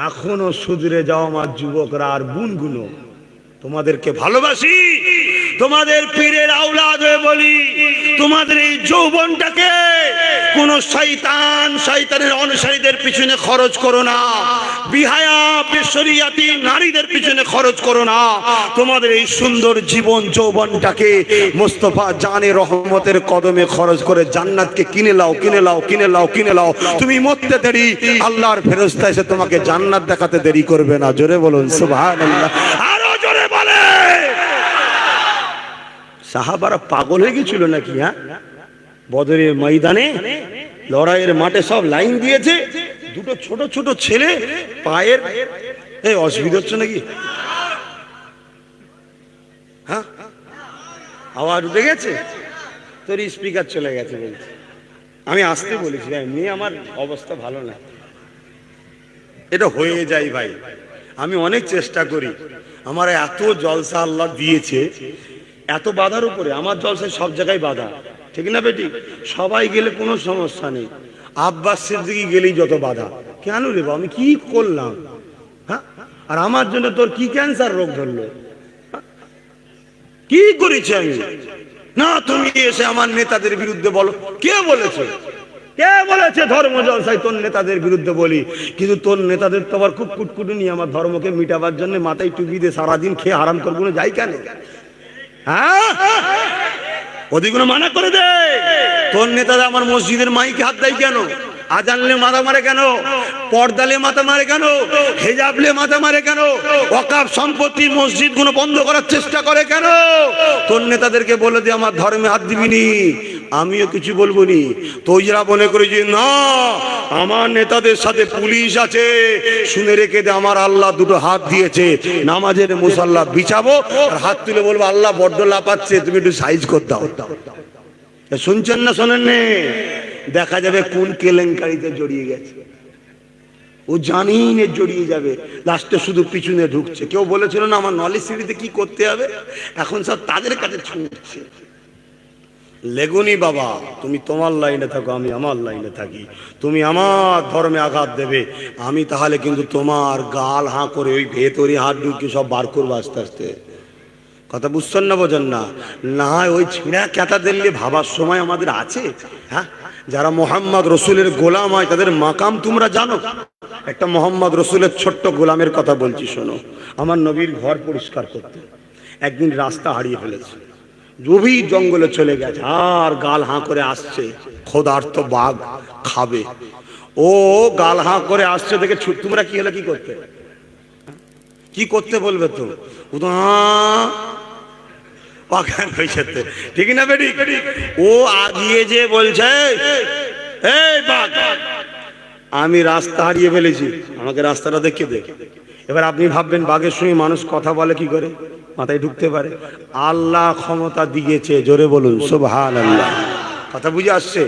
এখনো সুধরে যাও আমার যুবকরা আর বোনগুলো, তোমাদেরকে ভালোবাসি, তোমাদের পীরের আওলাদ হয়ে বলি, তোমাদের এই যৌবনটাকে কোন শয়তানের অনুসারীদের পিছনে খরচ করো না, বিহায়া বেশরিয়াতি নারীদের পিছনে খরচ করো না। তোমাদের এই সুন্দর জীবন যৌবনটাকে মুস্তাফা জানে রহমতের কদমে খরচ করে জান্নাতকে কিনে লাও, কিনে লাও, কিনে লাও, কিনে লাও। তুমি মরতে দেরি, আল্লাহর ফেরেশতা এসে তোমাকে জান্নাত দেখাতে দেরি করবে না। জোরে বলুন সুবহানাল্লাহ, আরো জোরে বলে। সাহাবারা পাগল হয়ে গেছিল নাকি? হ্যাঁ, বদরের ময়দানে লড়াইয়ের মাঠে সব লাইন দিয়েছে, দুটো ছোট ছোট ছেলে পায়ের এই অসুবিধা হচ্ছে নাকি? হ্যাঁ, আওয়াজ উঠে গেছে, তোর স্পিকার চলে গেছে বলছে। আমি আসতে বলেছি, এমনি আমার অবস্থা ভালো না, এটা হয়ে যায় ভাই। আমি অনেক চেষ্টা করি, আমার এত জলসা আল্লাহ দিয়েছে, এত বাধার উপরে আমার জলসায় সব জায়গায় বাধা, ঠিক না বেটি? সবাই গেলে কোনো সমস্যা নেই, আব্বাস সিদ্দিকী গেলেই যত বাধা। কেন রে বাবা, আমি কি করলাম? হ্যাঁ, আর আমার জন্য তোর কি ক্যান্সার রোগ ধরলো? কি করেছি আমি? না তুমি এসে আমার নেতাদের বিরুদ্ধে বলো। কে বলেছে? কে বলেছে ধর্ম জলসায় তোর নেতাদের বিরুদ্ধে বলি? কিন্তু তোর নেতাদের তো আবার খুব কুটকুটুনি আমার ধর্মকে মিটাবার জন্য মাথায় টুপি দিয়ে সারাদিন খেয়ে হারাম করবো না, যাই কেন? হ্যাঁ, ওদিকগুলো মানা করে দে। তোর নেতারা আমার মসজিদের মাইকে হাত দেয় কেন? আজানলে মাথা মারে কেন? পর্দালে মাথা মারে কেন? হেজাবলে মাথা মারে কেন? ওয়াকফ সম্পত্তি মসজিদ গুলো বন্ধ করার চেষ্টা করে কেন? তোর নেতাদেরকে বলে দে আমার ধর্মে হাত দিবি নি, আমিও কিছু বলবো নি। তুই যারা মনে করি যে না আমার নেতাদের সাথে পুলিশ আছে, শুনে রেখে দে আমার আল্লাহ দুটো হাত দিয়েছে, নামাজের মুসাল্লা বিছাবো আর হাত তুলে বলবো আল্লাহ বড্ড লাপাচ্ছে, তুমি একটু সাইজ করে দাও। শুনছেন না শোনেন? দেখা যাবে কোন কেলেঙ্কারিতে জড়িয়ে গেছে, ও জানি না জড়িয়ে যাবে, লাস্টে শুধু পিছনে ঢুকছে। কেউ বলেছিল না আমার নলেজ সিটিতে কি করতে হবে, এখন সব তাদের কাছে ছুটছে। লেগুনি বাবা, তুমি তোমার লাইনে থাকো, আমি আমার লাইনে থাকি। তুমি আমার ধর্মে আঘাত দেবে, আমি তাহলে কিন্তু তোমার গাল হাঁ করে ওই ভেতরে হাত ঢুকিয়ে সব বার করবো আস্তে আস্তে। কথা বুঝছেন না, বোঝেন না? না ওই ছিঁড়া ক্যাতা দিল্লি ভাবার সময় আমাদের আছে? হ্যাঁ, যারা মোহাম্মদ রসুলের গোলাম হয় তাদের মাকাম তোমরা জানো? একটা মোহাম্মদ রসুলের ছোট্ট গোলামের কথা বলছি, শোনো। আমার নবীর ঘর পরিষ্কার করতে একদিন রাস্তা হারিয়ে ফেলেছে, গভীর জঙ্গলে চলে গেছে, আর গাল হাঁ করে আসছে, ক্ষুধার্ত বাঘ খাবে। ও গাল হাঁ করে আসছে দেখে তোমরা কি হলে কি করতে বলবে? তো ঠিক না বেটি? ও আগিয়ে যে বলছে এই বাঘ, আমি রাস্তা হারিয়ে ফেলেছি, আমাকে রাস্তাটা দেখে দে। এবার আপনি ভাববেন বাঘের সঙ্গে মানুষ কথা বলে কি করে, মাথায় ঢুকতে পারে? আল্লাহ ক্ষমতা দিয়েছে, জোরে বলুন সুবহানাল্লাহ। কথা বুঝে আসছে?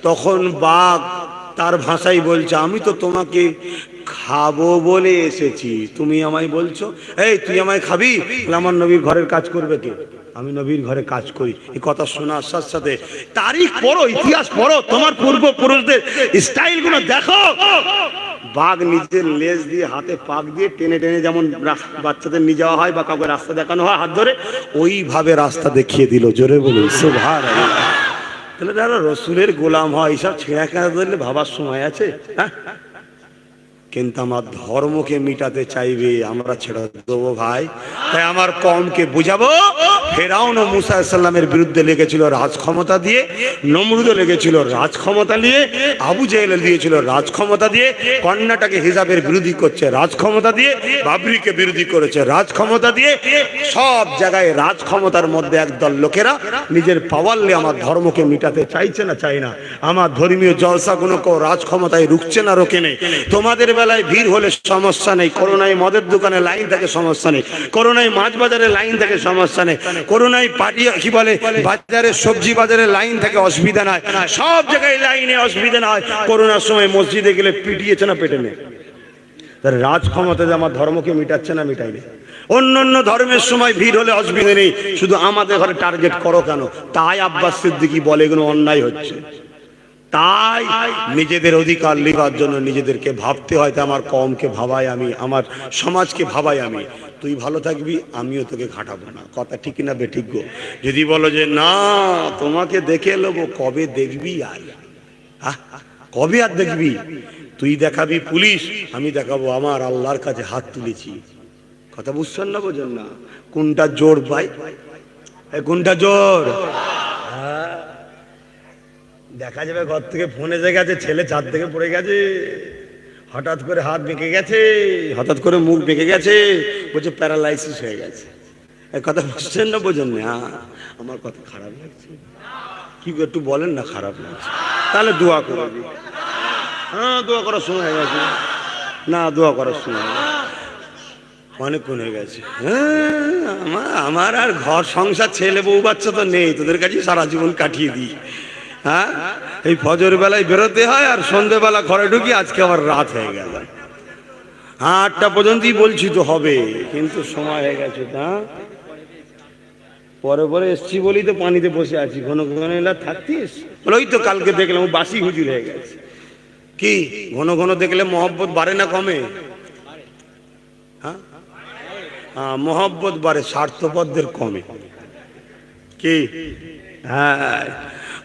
তখন বাঘ তার ভাষাই বলছে, আমি তো তোমাকে খাবো বলে এসেছি, তুমি আমায় বলছো এই তুই আমায় খাবি? আমার নবীর ঘরের কাজ করবে কে? আমি নবীর ঘরে কাজ করি। এই কথা শোনার সাথে সাথে তারিখ পড়ো, ইতিহাস পড়ো, তোমার পূর্বপুরুষদের স্টাইল গুলো দেখো। বাঘ নিজের লেজ দিয়ে হাতে পাক দিয়ে টেনে টেনে, যেমন বাচ্চাদের নিয়ে যাওয়া হয় বা কাউকে রাস্তা দেখানো হয় হাত ধরে, ওইভাবে রাস্তা দেখিয়ে দিল। জোরে বলুন সুবহানাল্লাহ। তাহলে যারা রসুলের গোলাম হয় এইসব ছেঁড়া কেনা ধরলে ভাবার সময় আছে? হ্যাঁ, কিন্তু আমার ধর্মকে মিটাতে চাইবে, আমরা ছেড়ে দেবো ভাই? তাই আমার কমকে বুঝাবো। ফেরাউন ও মুসা সাল্লামের বিরুদ্ধে লেগেছিল রাজ ক্ষমতা দিয়ে, নমরুদও লেগেছিল রাজ ক্ষমতা দিয়ে, আবু জেহেল দিয়েছিল রাজ ক্ষমতা দিয়ে, কর্ণাটকে হিজাবের বিরোধী করছে রাজ ক্ষমতা দিয়ে, বাবরিকে বিরোধী করেছে রাজ ক্ষমতা দিয়ে। সব জায়গায় রাজ ক্ষমতার মধ্যে একদল লোকেরা নিজের পাওয়ার নিয়ে আমার ধর্মকে মিটাতে চাইছে না, চাই না। আমার ধর্মীয় জলসাগুলোকেও রাজ ক্ষমতায় রুখছে না, রোকে নেই। তোমাদের বেলায় ভিড় হলে সমস্যা নেই, করোনায় মদের দোকানে লাইন থাকে সমস্যা নেই, করোনায় মাছ বাজারে লাইন থাকে সমস্যা নেই, করোনায় পাটিয়া কি বলে বাজারে সবজি বাজারে লাইন থাকে অসুবিধা নাই, সব জায়গায় লাইনে অসুবিধা নাই। করোনার সময় মসজিদে গেলে পিটিয়েছে না পেটে নেই? তার রাজ ক্ষমতা আমার ধর্মকে মিটাচ্ছে না, মিটাইনি। অন্য অন্য ধর্মের সময় ভিড় হলে অসুবিধা নেই, শুধু আমাদের ঘরে টার্গেট করো কেন? তাই আব্বাস সিদ্দিকী বলে এগুলো অন্যায় হচ্ছে। তাই নিজেদের অধিকার লেখার জন্য নিজেদেরকে ভাবতে হয়। আমার কমকে ভাবাই আমি, আমার সমাজকে ভাবাই আমি। তুই ভালো থাকবি, আমিও তোকে ঘাটাবো না। কথা ঠিক না বেঠিক গো? যদি বলো যে না তোমাকে দেখে নেবো, কবে দেখবি আর? কবে আর দেখবি? তুই দেখাবি পুলিশ, আমি দেখাবো আমার আল্লাহর কাছে হাত তুলেছি। কথা বুঝছেন না, বোঝেন না? কোনটা জোর ভাই? কোনটা জোর? দেখা যাবে ঘর থেকে ফোন এসে গেছে, ছেলে ছাদ থেকে পড়ে গেছে, হঠাৎ করে হাত বেঁকে গেছে, হঠাৎ করে মুখ বেঁকে গেছে, বলছে প্যারালাইসিস হয়ে গেছে। এই কথা বুঝছেন না, বোঝেন না? আমার কথা খারাপ লাগছে? কি একটু বলেন না খারাপ লাগছে? তাহলে দোয়া করে দিই। হ্যাঁ, দোয়া করার সময় হয়ে গেছে না? দোয়া করার সময় অনেকক্ষণ হয়ে গেছে। হ্যাঁ, আমার আর ঘর সংসার ছেলে বউ বাচ্চা তো নেই, তোদের কাছে সারা জীবন কাটিয়ে দিই। হ্যাঁ, এই ফজর বেলায় বেরোতে হয় আর সন্ধ্যেবেলা ঘরে ঢুকি। আজকে আবার রাত হয়ে গেল, 8টা পর্যন্তই বলছি তো হবে, কিন্তু সময় হয়ে গেছে। তা পরে পরে এসছি বলি তো পানিতে বসে আছি, ঘন ঘন এলা থাকতিস? ওই তো কালকে দেখলাম বাসি হুজুর হয়ে গেছে। কি ঘন ঘন দেখলে মহব্বত বাড়ে না কমে? হ্যাঁ, মহব্বত বাড়ে, স্বার্থপরদের কমে। কি? হ্যাঁ,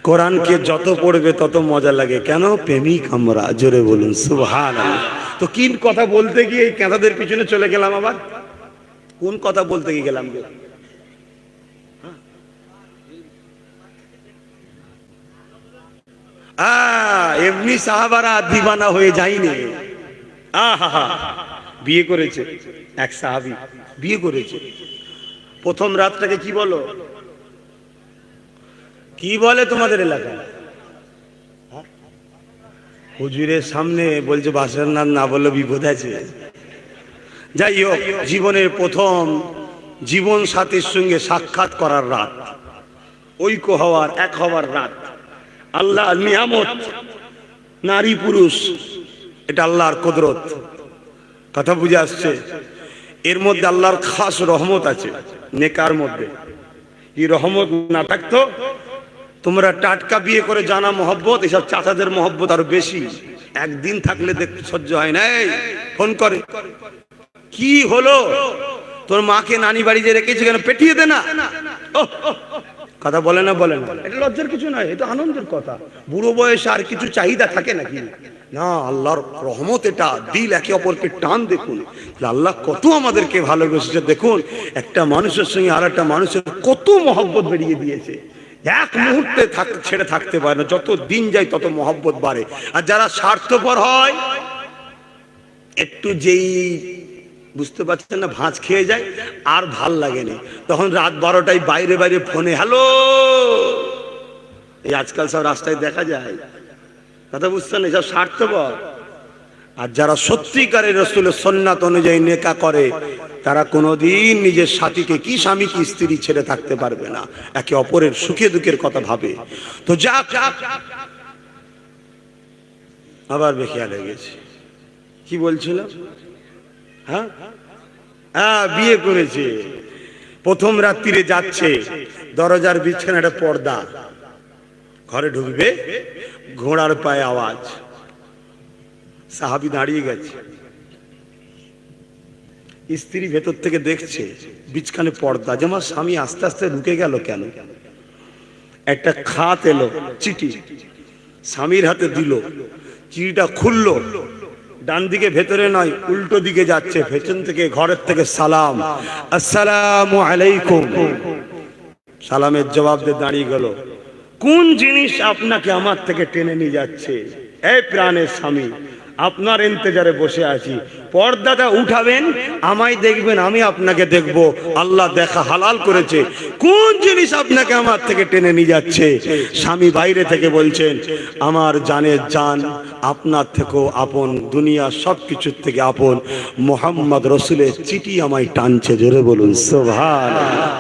কোরআনকে যত পড়বে তত মজা লাগে। কেন? প্রেমিক আমরা। জোরে বলুন সুবহানাল্লাহ। তো কি কথা বলতে গিয়ে এই ক্যাঁদাদের পিছনে চলে গেলাম আবার? কোন কথা বলতে গিয়ে গেলাম? এমনি সাহাবারা দিবানা হয়ে যায়নি। আহা, বিয়ে করেছে এক সাহাবী, বিয়ে করেছে। প্রথম রাতটাকে কি বলো? কি বলে তোমাদের এলাকায়? হুজুরের সামনে বলছে বাসার নাম না বললে বিপদ আছে। যাই হোক, জীবনের প্রথম জীবন সাথীর সঙ্গে সাক্ষাৎ করার রাত, ঐক্য হওয়ার, এক হওয়ার রাত। আল্লাহ নিয়ামত, নারী পুরুষ, এটা আল্লাহর কুদরত। কথা বুঝে আসছে? এর মধ্যে আল্লাহর খাস রহমত আছে নেকার মধ্যে। এই রহমত না থাকতো তোমরা টাটকা বিয়ে করে জানা মহব্বত, এসব চাচাদের মহব্বত আরো বেশি। একদিন থাকলে দেখ সহ্য হয় না, ফোন করে কি হলো, তোর মাকে নানি বাড়ি যে রেখেছি কেন পেটিয়ে দে না। কথা বলে না, বলে না, এটা লজ্জার কিছু নয়, এটা আনন্দের কথা। বুড়ো বয়সে আর কিছু চাহিদা থাকে নাকি? না, আল্লাহর রহমত এটা, দিল একে অপরকে টান। দেখুন আল্লাহ কত আমাদেরকে ভালোবেসেছে। দেখুন একটা মানুষের সঙ্গে আর একটা মানুষের কত মহব্বত বেরিয়ে দিয়েছে, এক মুহূর্তে ছেড়ে থাকতে পারে না। যত দিন যায় তত মহব্বত বাড়ে। আর যারা স্বার্থপর হয়, একটু যেই বুঝতে পারছেন না ভাঁজ খেয়ে যায়, আর ভাল লাগে না, তখন রাত 12টায় বাইরে বাইরে ফোনে হ্যালো। এই আজকাল সব রাস্তায় দেখা যায়, কথা বুঝছেন, এসব স্বার্থপর। আর যারা সত্যিকারের রাসূলের সুন্নাত অনুযায়ী নেকা করে, তারা কোনোদিন নিজের সাথীকে, কি স্বামী কি স্ত্রী ছেড়ে থাকতে পারবে না, একে অপরের সুখে দুঃখের কথা ভাবে। তো যাক, আবার বেখেয়াল হয়ে গেছে। কি বলছিলাম? হ্যাঁ, বিয়ে করেছে, প্রথম রাত্রিরে যাচ্ছে, দরজার বিছানে একটা পর্দা, ঘরে ঢুকবে, ঘোড়ার পায়ে আওয়াজ, সাহাবী দাঁড়িয়ে গেছে, স্ত্রী ভেতর থেকে দেখছে, বিছখানে পর্দা, যে আমার স্বামী আস্তে আস্তে ঢুকে গেল কেন? একটা খাত এলো, চিঠি স্বামীর হাতে দিল, চিঠিটা খুললো, ডান দিকে ভেতরে নয়, উল্টো দিকে যাচ্ছে, পেছন থেকে ঘরের থেকে সালাম, আসসালামু আলাইকুম। সালামের জবাব দিয়ে দাঁড়িয়ে গেল। কোন জিনিস আপনাকে আমার থেকে টেনে নিয়ে যাচ্ছে? এই প্রাণের স্বামী, আপনার ইন্তজারে বসে আছি, পর্দাটা উঠাবেন, আমায় দেখবেন, আমি আপনাকে দেখব। আল্লাহ দেখা হালাল করেছে। কোন জিনিস আপনাকে আমার থেকে টেনে নিয়ে যাচ্ছে? স্বামী বাইরে থেকে বলছেন, আমার জানের জান, আপনার থেকেও আপন, দুনিয়া সবকিছুর থেকে আপন মুহাম্মদ রাসূলের চিঠি আমায় টানছে। জোরে বলুন সুবহানাল্লাহ।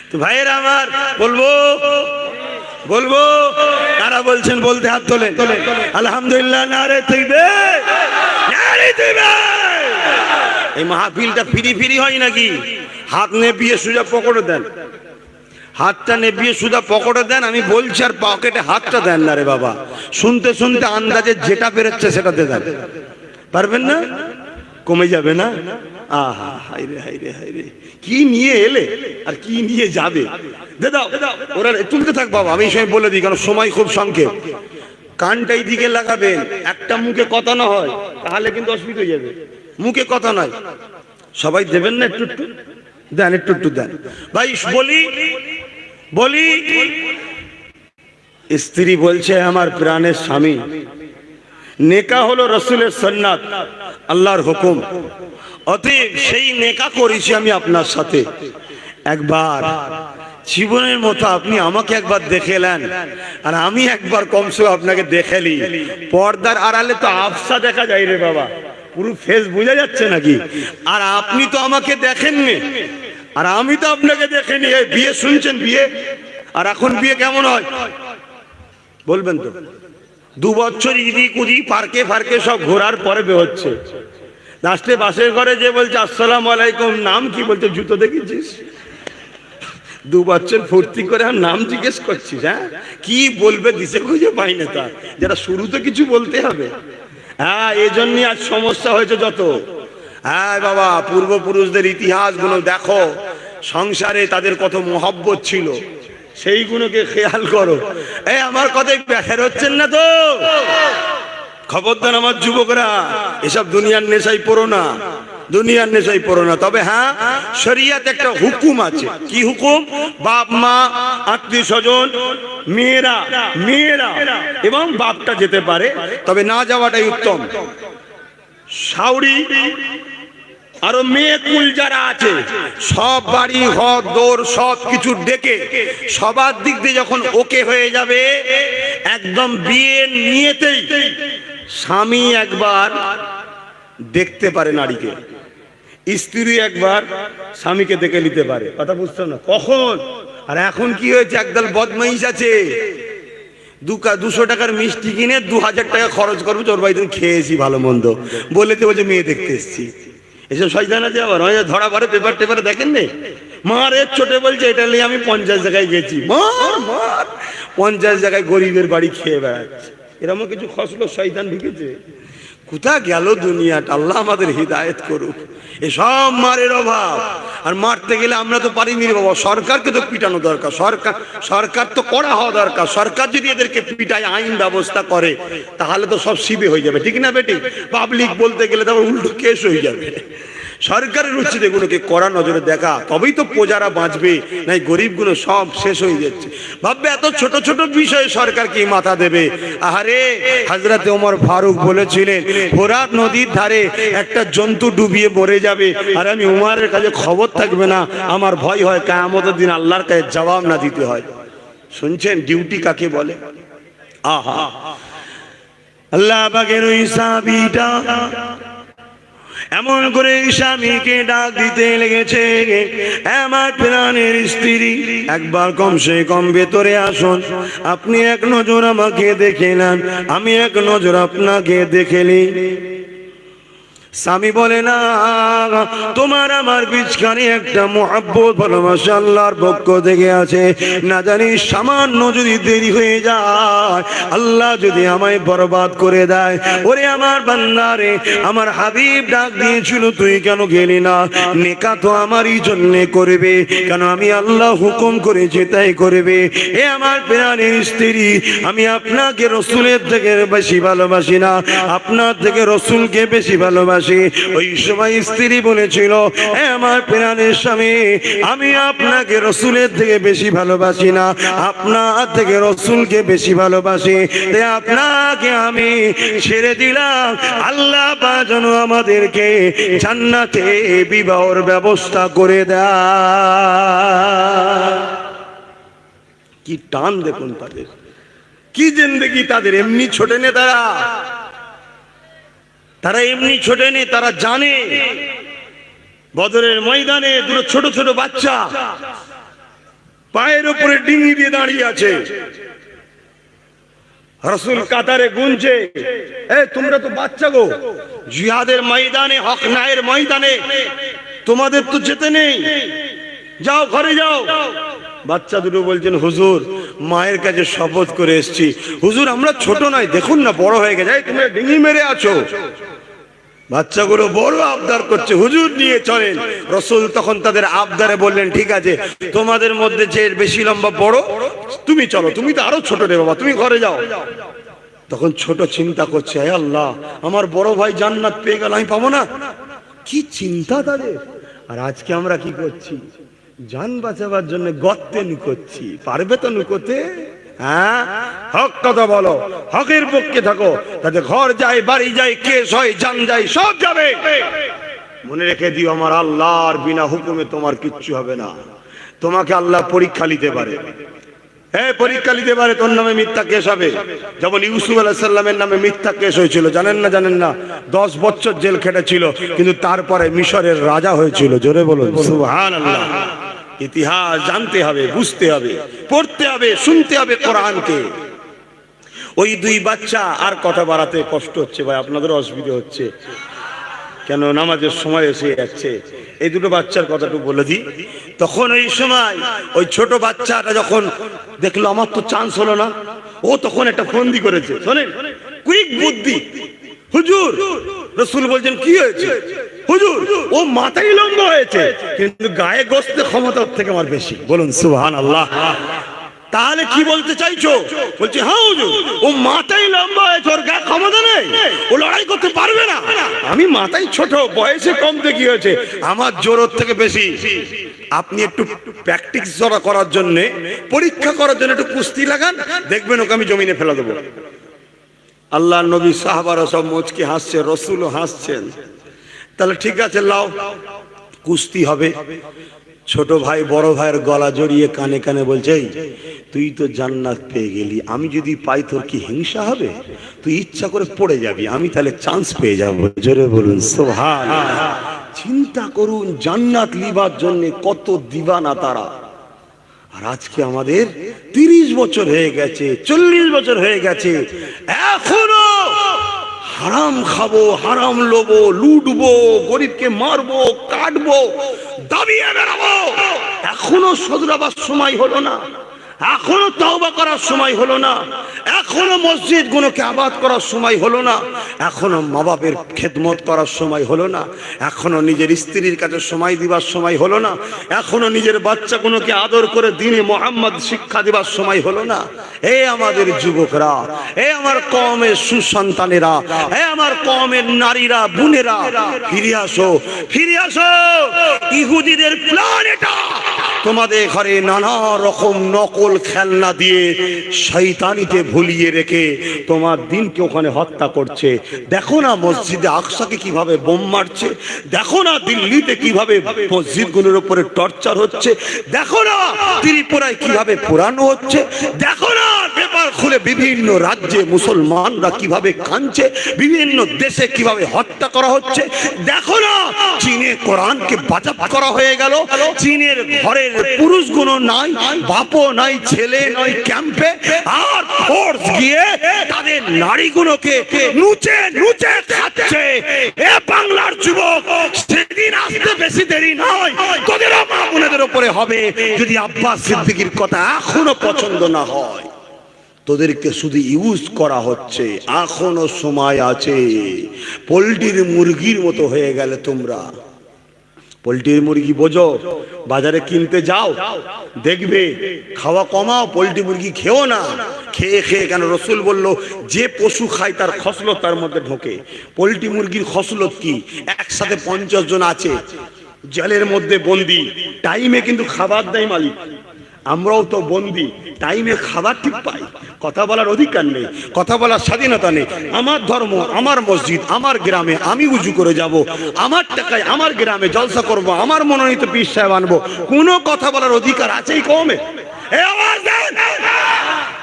তো ভাইয়েরা আমার, বলবো কারা বলছেন বলতে হাত তোলেন। আলহামদুলিল্লাহ, নারে তাকবীর, নারে তাকবীর। এই মাহফিলটা ফিরি হয় নাকি? হাত নেবিয়ে সোজা পকেটে দেন, হাতটা নেবিয়ে সোজা পকেটে দেন। আমি বলছি আর পকেটে হাতটা দেন না রে বাবা। শুনতে শুনতে আন্দাজে যেটা বেরোচ্ছে সেটাতে দেন, পারবেন না? কমে যাবে না? আহা, হাইরে হাইরে হাইরে, কি নিয়ে এলে আর কি নিয়ে যাবে। দাও ওরা তুলতে থাক বাবা, আমি সময় বলে দিই, কারণ সময় খুব সংক্ষেপ। কানটা এই দিকে লাগাবেন, একটা মুখে কথা না হয় তাহলে কিন্তু অসুবিধা হয়ে যাবে। মুখে কথা নয়, সবাই দেবেন না? একটু একটু দেন, একটু একটু দেন ভাই। বলি স্ত্রী বলছে, আমার প্রাণের স্বামী, নেকা হলো রাসূলের সুন্নাত, আল্লাহর হুকুম, অতএব সেই নেকা করেছি আমি আপনার সাথে। একবার জীবনের মতো আপনি আমাকে একবার দেখে নেন, আর আমি একবার কমসে আপনাকে দেখেলি। পর্দার আড়ালে তো আফসা দেখা যায় রে বাবা, পুরো ফেস বোঝা যাচ্ছে নাকি? আর আপনি তো আমাকে দেখেননি, আর আমি তো আপনাকে দেখেনি। বিয়ে শুনছেন, বিয়ে, আর এখন বিয়ে কেমন হয় বলবেন তো? 2 বছর ইদি কুদি পার্কে ফার্কে সব ঘোরার পরে বে হচ্ছে, লাস্টে বাসের ঘরে যে বলছে আসসালামু আলাইকুম, নাম কি? বলছে জুতো দেখেছিস? 2 বছর ফুর্তি করে আর নাম জিজ্ঞেস করছিস? হ্যাঁ, কি বলবে দিশে খুঁজে পাই না তার। যারা শুরুতে কিছু বলতে হবে। হ্যাঁ, এই জন্যই আজ সমস্যা হয়েছে যত। হ্যাঁ বাবা, পূর্বপুরুষদের ইতিহাসগুলো দেখো, সংসারে তাদের কত মহব্বত ছিল, সেইগুলোকে খেয়াল করো। এই আমার কথায় বের হচ্ছেন না তো? খবরদার আমার যুবকরা, এসব দুনিয়ার নেশায় পড়ো না, দুনিয়ার নেশায় পড়ো না। তবে হ্যাঁ, শরীয়তে একটা হুকুম আছে। কি হুকুম? বাপ মা, আত্মীয় স্বজন, মেয়েরা এবং বাপটা যেতে পারে, তবে না যাওয়াটাই উত্তম। শাওরি আরো মেয়ে কুল যারা আছে, সব বাড়ি ঘর দৌড় সব কিছু ডেকে সবার দিক দিয়ে যখন ওকে হয়ে যাবে, একদম বিয়ের নিয়েতেই স্বামী একবার দেখতে পারে নারীকে, স্ত্রী একবার স্বামীকে দেখে নিতে পারে। কথা বুঝছো না? কখন? আর এখন কি হয়েছে, একদল বদমাইশ আছে, 200 টাকার মিষ্টি কিনে 2000 টাকা খরচ করবো, তোর বাড়িতে খেয়েছি ভালো মন্দ বলে তো বলছে মেয়ে দেখতে এসছি। এসব শয়তান আছে। আবার ধরা পড়ে, পেপারে দেখেন নে, মার এর ছোটে বলছে এটা নিয়ে আমি 50 জায়গায় গেছি। 50 জায়গায় গরিবের বাড়ি খেয়ে বেড়াচ্ছে। এরকম কিছু খসলো শয়তান ঢুকেছে। কোথা গেল দুনিয়াটা? আল্লাহ আমাদের হিদায়েত করুক। এসব মারের অভাব, আর মারতে গেলে আমরা তো পারিনি রে বাবা। সরকারকে তো পিটানো দরকার, সরকার তো কড়া হওয়া দরকার। সরকার যদি এদেরকে পিটায়, আইন ব্যবস্থা করে, তাহলে তো সব সিবে হয়ে যাবে, ঠিক না বেটি? পাবলিক বলতে গেলে তারপর উল্টো কেস হয়ে যাবে। সরকারের উচিত এগুলোকে কড়া নজরে দেখা, তবেই তো প্রজারা বাঁচবে, নাই গরিবগুলো সব শেষ হয়ে যাচ্ছে। ভাববে এত ছোট ছোট বিষয়ে সরকার কি মাথা দেবে? আহারে, হযরত ওমর ফারুক বলেছিলেন ফোরাত নদীর ধারে একটা জন্তু ডুবিয়ে মরে যাবে, আর আমি উমরের কাছে খবর থাকবে না, আমার ভয় হয় কিয়ামতের দিন আল্লাহর কাছে জবাব না দিতে হয়। শুনছেন ডিউটি কাকে বলে? আহা, আল্লাহ পাকের ওই সাহাবীটা এমন করে স্বামীকে ডাক দিতে লেগেছে, আমার প্রাণের স্ত্রী, একবার কমসে কম ভেতরে আসুন, আপনি এক নজর আমাকে দেখে নেন, আমি এক নজর আপনাকে দেখে নিই। স্বামী বলে না, তোমার আমার বিচখানে একটা মুহাব্বত ভালোবাসা আল্লাহর পক্ষ থেকে আছে, না জানি সামান্য যদি দেরি হয়ে যায়, আল্লাহ যদি আমায় বরবাদ করে দেয়। ওরে আমার বান্দারে, আমার হাবিব ডাক দিয়েছিল, তুই কেন গেলি না? নেকা তো আমারই জন্য করবে, কেন আমি আল্লাহ হুকুম করেছি তাই করবে। এ আমার প্রাণের স্ত্রী, আমি আপনাকে রসুলের থেকে বেশি ভালোবাসি না, আপনার থেকে রসুলকে বেশি ভালোবাসি। ওই সময় স্ত্রী বলেছিল, এ আমার প্রাণের স্বামী, আমি আপনাকে রসুলের থেকে বেশি ভালোবাসি না, আপনার থেকে রসুলকে বেশি ভালোবাসি, তাই আপনাকে আমি ছেড়ে দিলাম। আল্লাহ পাক যেন আমাদেরকে জান্নাতে বিবাহের ব্যবস্থা করে দেয়। কি টান দেখুন তাদের, কি জিন্দেগি তাদের। এমনি ছোটে নে তারা এমনি ছোটে নে, তারা জানে বদরের ময়দানে দুটো ছোট ছোট বাচ্চা পায়ের উপরে ডিঙি দিয়ে দাঁড়িয়ে আছে, রাসূল কাতারে গুনছে, এ তোমরা তো বাচ্চা গো, জিহাদের ময়দানে, হক নায়ের ময়দানে তোমাদের তো যেতে নেই, যাও ঘরে যাও। বাচ্চা দুটো বলছেন, হুজুর মায়ের কাছে শপথ করে এসেছি, হুজুর আমরা ছোট নয়, দেখুন না বড় হয়ে গেছে, তোমরা ডিঙি মেরে আছো। বাচ্চাগুলো বড় আবদার করছে, হুজুর নিয়ে চলেন। রাসূল তখন তাদের আবদারে বললেন, ঠিক আছে, তোমাদের মধ্যে যে বেশি লম্বা বড় তুমি চলো, তুমি তো আরো ছোট রে বাবা, তুমি ঘরে যাও। তখন ছোট চিন্তা করছে, হে আল্লাহ, আমার বড় ভাই জান্নাত পেয়ে গেল, আমি পাবো না। কি চিন্তা তাদের। আর আজকে আমরা কি করছি? জান বাঁচাবার জন্য গর্তে নুকোচ্ছি। পারবে তো নুকোতে? হ্যাঁ, হক কথা বলো, হকের পক্ষে থাকো, তাতে ঘর যায়, বাড়ি যায়, কেস হয়, জান যায়, সব যাবে। মনে রেখে দিও, আমার আল্লাহর বিনা হুকুমে তোমার কিচ্ছু হবে না। তোমাকে আল্লাহ পরীক্ষা নিতে পারে, পরীক্ষা নিতে পারে, তোর নামে মিথ্যা কেস হবে। যেমন ইউসুফ আলাইহিস সালামের নামে মিথ্যা কেস হয়েছিল, জানেন না? জানেন না? 10 বছর জেল খেটেছিল, কিন্তু তারপরে মিশরের রাজা হয়েছিল। জোরে বলুন সুবহানাল্লাহ। ইতিহাস জানতে হবে, বুঝতে হবে, পড়তে হবে, শুনতে হবে কোরআনকে। ওই দুই বাচ্চা, আর কথা বাড়াতে কষ্ট হচ্ছে ভাই, আপনাদের অসুবিধা হচ্ছে কেন? নামাজের সময় এসে যাচ্ছে। এই দুটো বাচ্চার কথাটা বলে দিই। তখন ওই সময় ওই ছোট বাচ্চাটা যখন দেখলো আমার তো চান্স হলো না, ও তখন একটা ফন্দি করেছে। শোনেন, কুইক বুদ্ধি। হুজুর, রাসূল বলছেন কি হয়েছে? হুজুর, ও মাথায় লম্বা হয়েছে, কিন্তু গায়ে গোস্তের ক্ষমতা ওর থেকে আমার বেশি। বলুন সুবহানাল্লাহ। তাহলে কি বলতে চাইছো? বলছে, হ্যাঁ হুজুর, ও মাথায় লম্বা হয়েছে, ওর গায়ে ক্ষমতা নেই, ও লড়াই করতে পারবে না। আমি মাথায় ছোট, বয়সে কম, কি হয়েছে? আমার জোর ওর থেকে বেশি। আপনি একটু প্র্যাকটিস করার জন্য, পরীক্ষা করার জন্য একটু কুস্তি লাগান, দেখবেন ওকে আমি জমিনে ফেলে দেবো। আল্লাহ নবী সাহাবারা সব মুচকি হাসছে, রাসূলও হাসছেন। তাহলে ঠিক আছে, লাও কুস্তি হবে। ছোট ভাই বড় ভাইয়ের গলা জড়িয়ে কানে কানে বলছে, তুই তো জান্নাত পেয়ে গেলি, আমি যদি পাই তোর কি হিংসা হবে? তুই ইচ্ছা করে পড়ে যাবি, আমি তাহলে চান্স পেয়ে যাবো। জোরে বলুন সুবহানাল্লাহ। চিন্তা করুন, জান্নাত লিবার জন্য কত দিবানা তারা। আর আজকে আমাদের 30 বছর হয়ে গেছে, 40 বছর হয়ে গেছে, এখনো হারাম খাবো, হারাম লোবো, লুটবো, গরিবকে মারবো, কাটবো, দাবিয়ে বেড়াবো। এখনো শুধরাবার সময় হলো না। এখনো তওবা করার সময় হলো না, এখনো মসজিদ গুলোকে আবাদ করার সময় হলো না, এখনো মা বাপের খেদমত করার সময় হলো না, এখনো নিজের স্ত্রীর কাছে সময় দিবার সময় হলো না, এখনো নিজের বাচ্চাগুলোকে আদর করে দিনে মোহাম্মদ শিক্ষা দিবার সময় হলো না। এ আমাদের যুবকরা, এ আমার কওমের সুসন্তানেরা, এ আমার কওমের নারীরা, বোনেরা, ফিরে আসো, ফিরে আসো। ইহুদিদের প্ল্যান এটা, তোমাদের ঘরে নানা রকম নকল খেলনা দিয়ে শয়তানিতে ভুলিয়ে রেখে তোমার দিনকে ওখানে হত্যা করছে। দেখো না মসজিদে আকসাকে কিভাবে বোম মারছে, দেখো না দিল্লিতে কিভাবে মসজিদগুলোর উপরে টর্চার হচ্ছে, দেখো না ত্রিপুরায় কিভাবে পোড়ানো হচ্ছে, দেখো না পেপার খুলে বিভিন্ন রাজ্যে মুসলমানরা কিভাবে কাঁদছে, বিভিন্ন দেশে কিভাবে হত্যা করা হচ্ছে, দেখো না চীনে কোরআনকে বাজাব করা হয়ে গেল, চীনের ঘরের পুরুষগুলো নাই, বাপও নাই, ছেলে নয়, ক্যাম্পে আর ফোর্স গিয়ে তাদের নারীগুলোকে নুচে নুচে খাচ্ছে। এ বাংলার যুবক, সেদিন আসতে বেশি দেরি নয়, তোদের মা বোনেদের উপরে হবে যদি আব্বাস সিদ্দিকীর কথা এখনো পছন্দ না হয়। তোদেরকে শুধু ইউজ করা হচ্ছে, এখনো সময় আছে। পোল্ট্রির মুরগির মতো হয়ে গেলে তোমরা। পোল্ট্রির মুরগি বোঝো, বাজারে কিনতে যাও, দেখবে খাওয়া কমাও, পোল্ট্রি মুরগি খেও না। খেয়ে খেয়ে কেন রসুল বলল যে পশু খায় তার খসলত তার মধ্যে ঢোকে। পোল্ট্রি মুরগির খসলত কি? একসাথে 50 জন আছে, জেলের মধ্যে বন্দি, টাইমে কিন্তু খাবার দেয় মালিক। আমরাও তো বন্দি, টাইমে খাবার ঠিক পাই, কথা বলার অধিকার নেই, কথা বলার স্বাধীনতা নেই। আমার ধর্ম, আমার মসজিদ, আমার গ্রামে আমি উজু করে যাব, আমার টাকায় আমার গ্রামে জলসা করব, আমার মনোনীত পীর সাহেব আনবো, কোনো কথা বলার অধিকার আছেই কমে?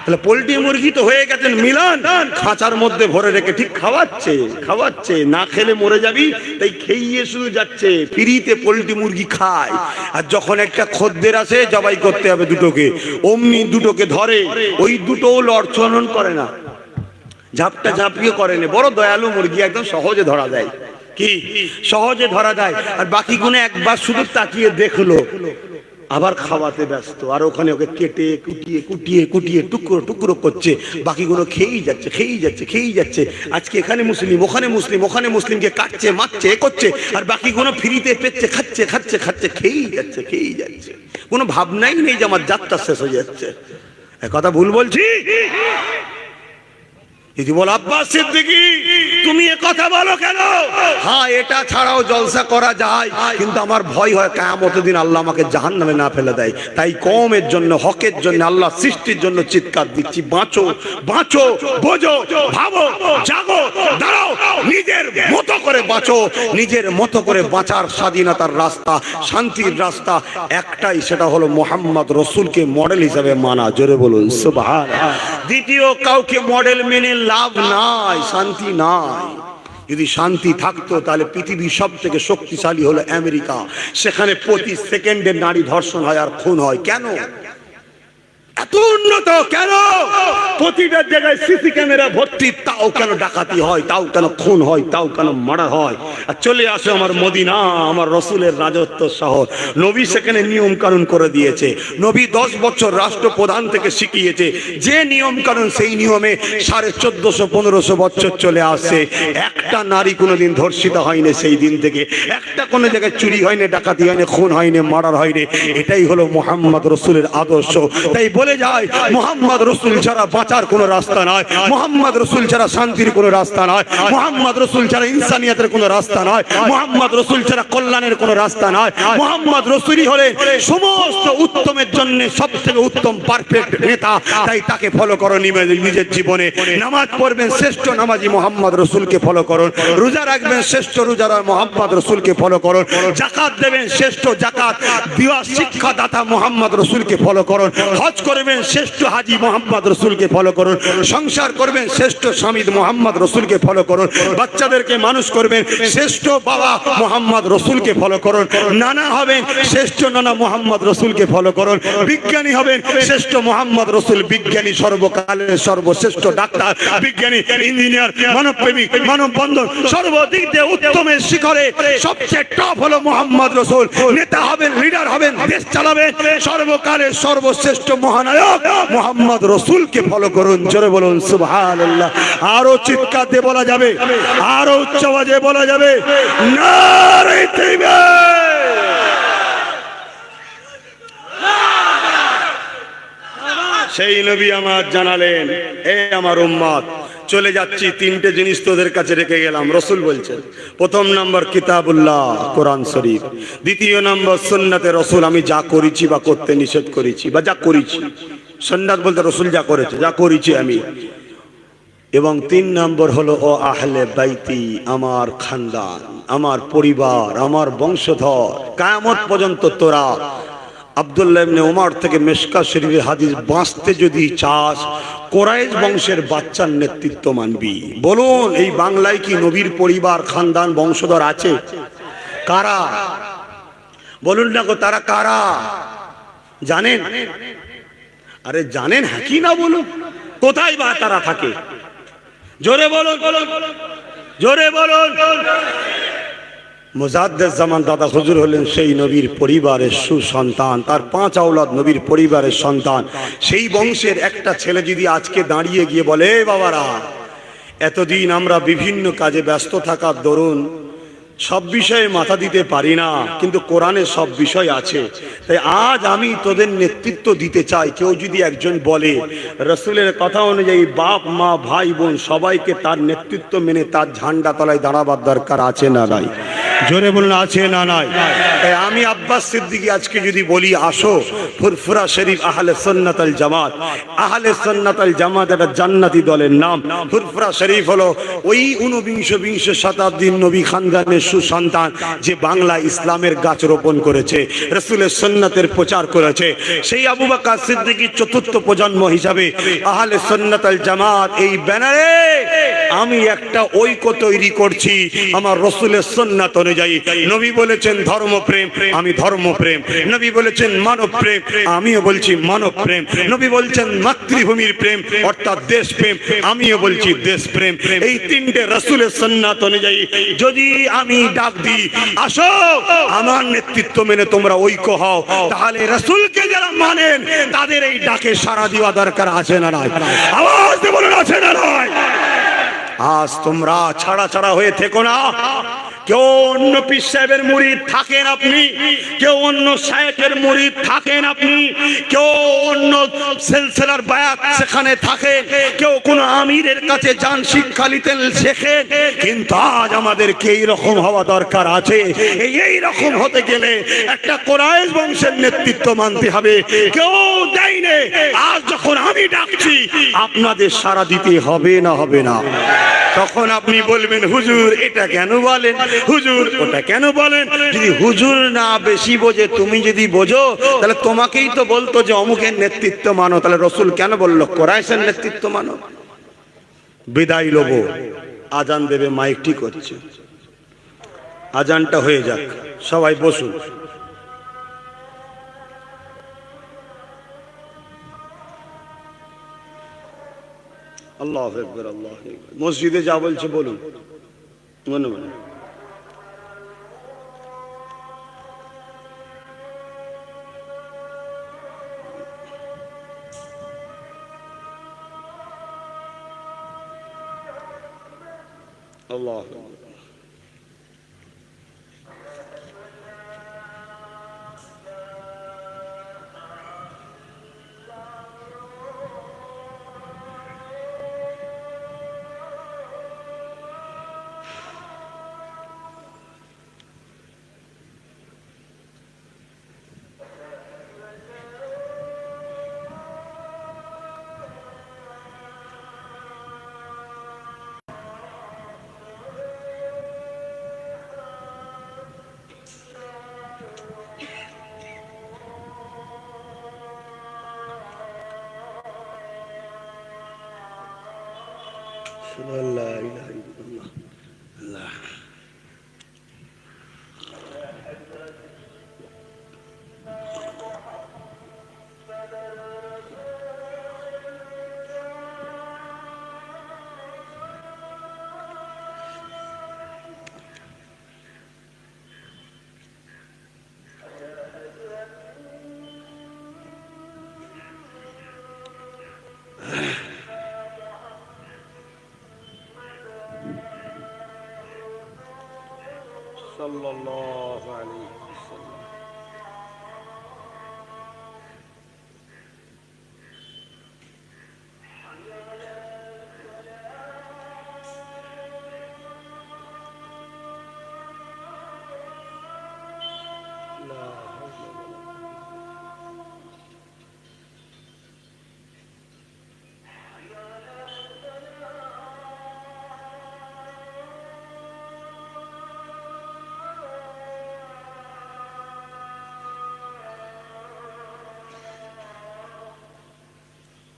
তাহলে পোল্ট্রি মুরগি তো হয়ে গেছেন মিলান, খাঁচার মধ্যে ভরে রেখে ঠিক খাওয়াচ্ছে, খাওয়াচ্ছে, না খেলে মরে যাবি তাই খেয়ে শুধু যাচ্ছে, ফ্রিতে পোল্ট্রি মুরগি খায়। আর যখন একটা খদ্দের আসে জবাই করতে হবে দুটোকে, অমনি দুটোকে ধরে, ওই দুটোও লড়চলন করে না, ঝাপটা ঝাঁপিয়ে করে না। বড় দয়ালু মুরগি, একদম সহজে ধরা যায়, কি সহজে ধরা যায়। আর বাকি গুলো একবার শুধু তাকিয়ে দেখলো, আবার খাওয়াতে ব্যস্ত, আর ওখানে ওকে কেটে কুটিয়ে কুটিয়ে কুটিয়ে টুকরো টুকরো করছে, বাকিগুলো খেয়েই যাচ্ছে, খেয়েই যাচ্ছে, খেয়েই যাচ্ছে। আজকে এখানে মুসলিম, ওখানে মুসলিম, ওখানে মুসলিমকে কাটছে, মারছে, এ করছে, আর বাকিগুলো ফ্রিতে পেচ্ছে, খাচ্ছে খাচ্ছে খাচ্ছে, খেয়েই যাচ্ছে, খেয়েই যাচ্ছে। কোনো ভাবনাই নেই যে আমার যাত্রা শেষ হয়ে যাচ্ছে। কথা ভুল বলছি? যদি বল আব্বাস সিদ্দিকী তুমি এ কথা বলো কেন? হ্যাঁ, এটা ছাড়াও জলসা করা যায়, কিন্তু আমার ভয় হয় কিয়ামতের দিন আল্লাহ আমাকে জাহান্নামে না ফেলে দেয়। তাই কওমের জন্য, হকের জন্য, আল্লাহ সৃষ্টির জন্য চিৎকার দিচ্ছি, বাঁচো, বাঁচো, বোঝো, ভাবো, জাগো, দাঁড়াও, নিজের মতো করে বাঁচো। নিজের মতো করে বাঁচার স্বাধীনতার রাস্তা, শান্তির রাস্তা একটাই, সেটা হলো মুহাম্মদ রাসূলকে মডেল হিসেবে মানা। জোরে বলুন সুবহানাল্লাহ। দ্বিতীয় কাউকে মডেল মেনে লাভ নাই, শান্তি নাই। যদি শান্তি থাকতো তাহলে পৃথিবীর সব থেকে শক্তিশালী হলো আমেরিকা, সেখানে প্রতি সেকেন্ডে নারী ধর্ষণ হয় আর খুন হয়। কেন এত উন্নত? কেন প্রতিটা জায়গায় সিসি ক্যামেরা ভর্তি, তাও কেন ডাকাতি হয়, তাও কেন খুন হয়, তাও কেন মারা হয়? আর চলে আসে আমার মদিনা, আমার রসুলের রাজত্ব শহর। নবী সেখানে নিয়ম কানুন করে দিয়েছে। নবী 10 বছর রাষ্ট্রপ্রধান থেকে শিখিয়েছে যে নিয়ম কানুন, সেই নিয়মে 1450-1500 বছর চলে আসছে। একটা নারী কোনোদিন ধর্ষিত হয়নি সেই দিন থেকে, একটা কোনো জায়গায় চুরি হয়নি, ডাকাতি হয়নি, খুন হয়নি, মার্ডার হয়নি। এটাই হলো মুহাম্মদ রাসূলের আদর্শ। তাই বলে যায় মুহাম্মদ রাসূল ছাড়া বাঁচার কোনো রাস্তা নয়, মুহাম্মদ রাসূল ছাড়া শান্তির কোনো রাস্তা নয়, মুহাম্মদ রাসূল ছাড়া ইনসানিয়তের কোনো রাস্তা নয়, মুহাম্মদ রাসূল ছাড়া কল্যাণের কোনো রাস্তা নয়। মুহাম্মদ রাসূলই হলেন সমস্ত উত্তমের জন্য সবথেকে উত্তম পারফেক্ট নেতা। তাই তাকে ফলো করো নিজের জীবনে। নামাজ পড়বেন, শ্রেষ্ঠ নামাজি মুহাম্মদ রাসূলকে ফলো করুন। রোজা রাখবেন, শ্রেষ্ঠ রোজাদার মুহাম্মদ রাসূলকে ফলো করুন। যাকাত দেবেন, শ্রেষ্ঠ যাকাত দেওয়ার শিক্ষাদাতা মুহাম্মদ রাসূলকে ফলো করুন। হজ করবেন, শ্রেষ্ঠ হাজী মুহাম্মদ রাসূলকে ফলো করুন। সংসার করবেন, শ্রেষ্ঠ স্বামী মুহাম্মদ রাসূলকে ফলো করুন। বাচ্চাদেরকে মানুষ করবেন, শ্রেষ্ঠ বাবা মুহাম্মদ রাসূলকে ফলো করুন। নানা হবেন, শ্রেষ্ঠ নানা মুহাম্মদ রাসূলকে ফলো করুন। বিজ্ঞানী হবেন, শ্রেষ্ঠ মুহাম্মদ রাসূল বিজ্ঞানী, সর্বকালের সর্বশ্রেষ্ঠ ডাক্তার, বিজ্ঞানী, ইঞ্জিনিয়ার, মানবপ্রেমিক, মানববন্ধন, সর্বদিক দিয়ে উত্তমের শিখরে সবচেয়ে টপ হলো মুহাম্মদ রাসূল। নেতা হবেন, লিডার হবেন, দেশ চালাবেন, সর্বকালের সর্বশ্রেষ্ঠ মহানায়ক মুহাম্মদ রাসূলকে ফলো করুন। জোরে বলুন সুবহানাল্লাহ। আরো চিৎকার দিয়ে বলা যাবে, আরো উচ্চ আওয়াজে বলা যাবে, নারে তাকবীর। সেই নবী আমার জানালেন, এ আমার উম্মত, চলে যাচ্ছি, তিনটে জিনিস তোদের কাছে রেখে গেলাম। রাসূল বলছেন, প্রথম নাম্বার কিতাবুল্লাহ, কোরআন শরীফ। দ্বিতীয় নাম্বার সুন্নাতে রাসূল, আমি যা করেছি বা করতে নিষেধ করেছি বা যা করেছি। সুন্নাত বলতে রাসূল যা করেছে, যা করেছি আমি। এবং তিন নম্বর হলো ও আহলে বাইতি, আমার খানদান, আমার পরিবার, আমার বংশধর, কিয়ামত পর্যন্ত তোরা আব্দুল্লাহ ইবনে ওমর থেকে মিশকাত শরীফে হাদিস বাঁচতে যদি চাস, কুরাইশ বংশের বাচ্চার নেতৃত্ব মানবি। বলুন, এই বাংলায় কি নবীর পরিবার, খানদান, বংশধর আছে? কারা? বলুন না গো, তারা কারা জানেন? আরে জানেন, হ্যাঁ কি না বলুন? কোথায় বা তারা থাকে? জোরে বলুন, জোরে বলুন। মুজাদ্দেদ জামান দাদা হুজুর হলেন সেই নবীর পরিবারের সুসন্তান, তার 5 আওলাদ নবীর পরিবারের সন্তান। সেই বংশের একটা ছেলে যদি আজকে দাঁড়িয়ে গিয়ে বলে, বাবারা এতদিন আমরা বিভিন্ন কাজে ব্যস্ত থাকার দরুন সব বিষয়ে মাথা দিতে পারি না, কিন্তু কোরআনে সব বিষয় আছে, তাই আজ আমি তোদের নেতৃত্ব দিতে চাই। কেউ যদি একজন বলে, রাসূলের কথা অনুযায়ী বাপ মা ভাই বোন সবাইকে তার নেতৃত্ব মেনে তার ঝান্ডা তলায় দাঁড়াবার দরকার আছে না নাই? জোরে বলুন, আছে না নাই? তাই আমি আব্বাস সিদ্দিকী আজকে যদি বলি, আসো ফুরফুরা শরীফ আহলে সুন্নাত আল জামাত। আহলে সুন্নাত আল জামাত একটা জান্নাতি দলের নাম। ফুরফুরা শরীফ হলো ওই 19 শতাব্দীর নবী খানদানের সুসন্তান, যে বাংলা ইসলামের গাছ রোপণ করেছে, রাসূলের সুন্নাতের প্রচার করেছে। সেই আবু বকর সিদ্দিকীর চতুর্থ প্রজন্ম হিসাবে আহলে সুন্নাত আল জামাত এই ব্যানারে আমি একটা ঐক্য তৈরি করছি আমার রাসূলের সুন্নাত অনুযায়ী। নবী বলেছেন ধর্মপ্রেম, আমি ধর্মপ্রেম। নবী বলেছেন মানব প্রেম, আমিও বলছি মানব প্রেম। নবী বলছেন মাতৃভূমির প্রেম অর্থাৎ দেশ প্রেম, আমিও বলছি দেশ প্রেম। এই তিনটে রাসূলের সুন্নাত অনুযায়ী যদি আমি ডাক দিই, আসো আমার নেতৃত্ব মেনে তোমরা ঐক্য হও, তাহলে রাসূলকে যারা মানেন তাদের এই ডাকে সাড়া দেওয়া দরকার আছে না নাই? আওয়াজ দিয়ে বলুন, আছে না নাই? আজ তোমরা ছাড়া ছাড়া হয়ে থেকো না। কেউ অন্য পীর সাহেবের মুরিদ থাকেন আপনি, কেউ অন্য শায়েখের মুরিদ থাকেন আপনি, কেউ অন্য সিলসিলার বায়াত সেখানে থাকেন, কেউ কোন আমিরের কাছে যান শিক্ষা নিতেন শেখেন, কিন্তু আজ আমাদেরকে এই রকম হওয়া দরকার আছে। এই রকম হতে গেলে একটা কুরাইশ বংশের নেতৃত্ব মানতে হবে। কেউ দেয়নি, আজ যখন আমি ডাকছি আপনাদের সাড়া দিতে হবে না? হবে না? তখন আপনি বলবেন, হুজুর এটা কেন বলেন, হুজুর ওটা কেন বলেন? যদি হুজুর না বেশি বোঝে, তুমি যদি বোঝো, তাহলে তোমাকেই তো বলতো যে অমুকের নেতৃত্ব মানো। তাহলে রাসূল কেন বললো কুরাইশের নেতৃত্ব মানো? বিদায় লব, আজান দেবে, মাইক ঠিক হচ্ছে, আজানটা হয়ে যাক, সবাই বসুন। আল্লাহু আকবার, আল্লাহু আকবার। মসজিদে যা বলছে বলুন, মনে মনে। আল্লাহু আকবার। লা ইলাহা ইল্লাল্লাহ। আল্লাহ সাল্লাল্লাহু আলাইহি ওয়াসাল্লাম।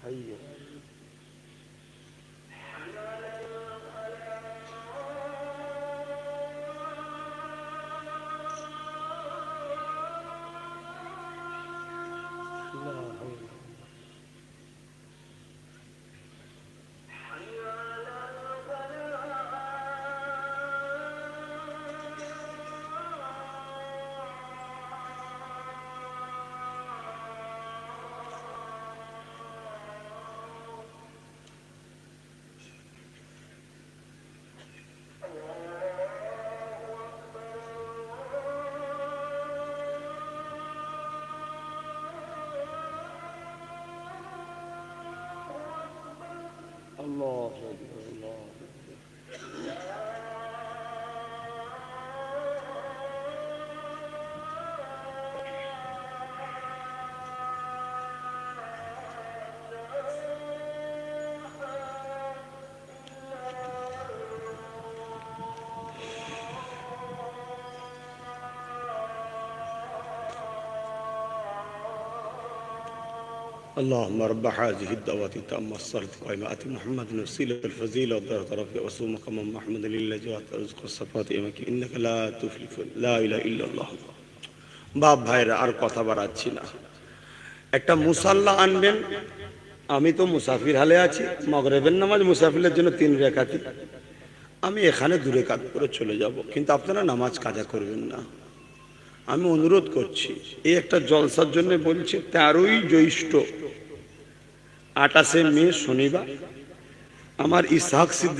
হাইয়া আল্লাহু আকবার, আল্লাহু আকবার। اللهم رب هذه الدعوات التامة الصلاة القائمة آت محمد الوسيلة الفضيلة والدرجة الرفيعة وصوم مقام محمد لله جوات رزق الصفات إمك إنك لا تفلح لا إله إلا الله। বাপ ভাইরা আর কথা বাড়াচ্ছি না, একটা মুসাল্লা আনবেন। আমি তো মুসাফির হালে আছি, মাগরিবের নামাজ মুসাফিরের জন্য 3 রাকাত, আমি এখানে 2 রাকাত করে চলে যাব, কিন্তু আপনারা নামাজ কাজা করবেন না। আমি অনুরোধ করছি, এই একটা জলসার জন্য বলছি। 13ই জ্যৈষ্ঠ 28শে মে শনিবার আমার ইসহাক সিদ্দিক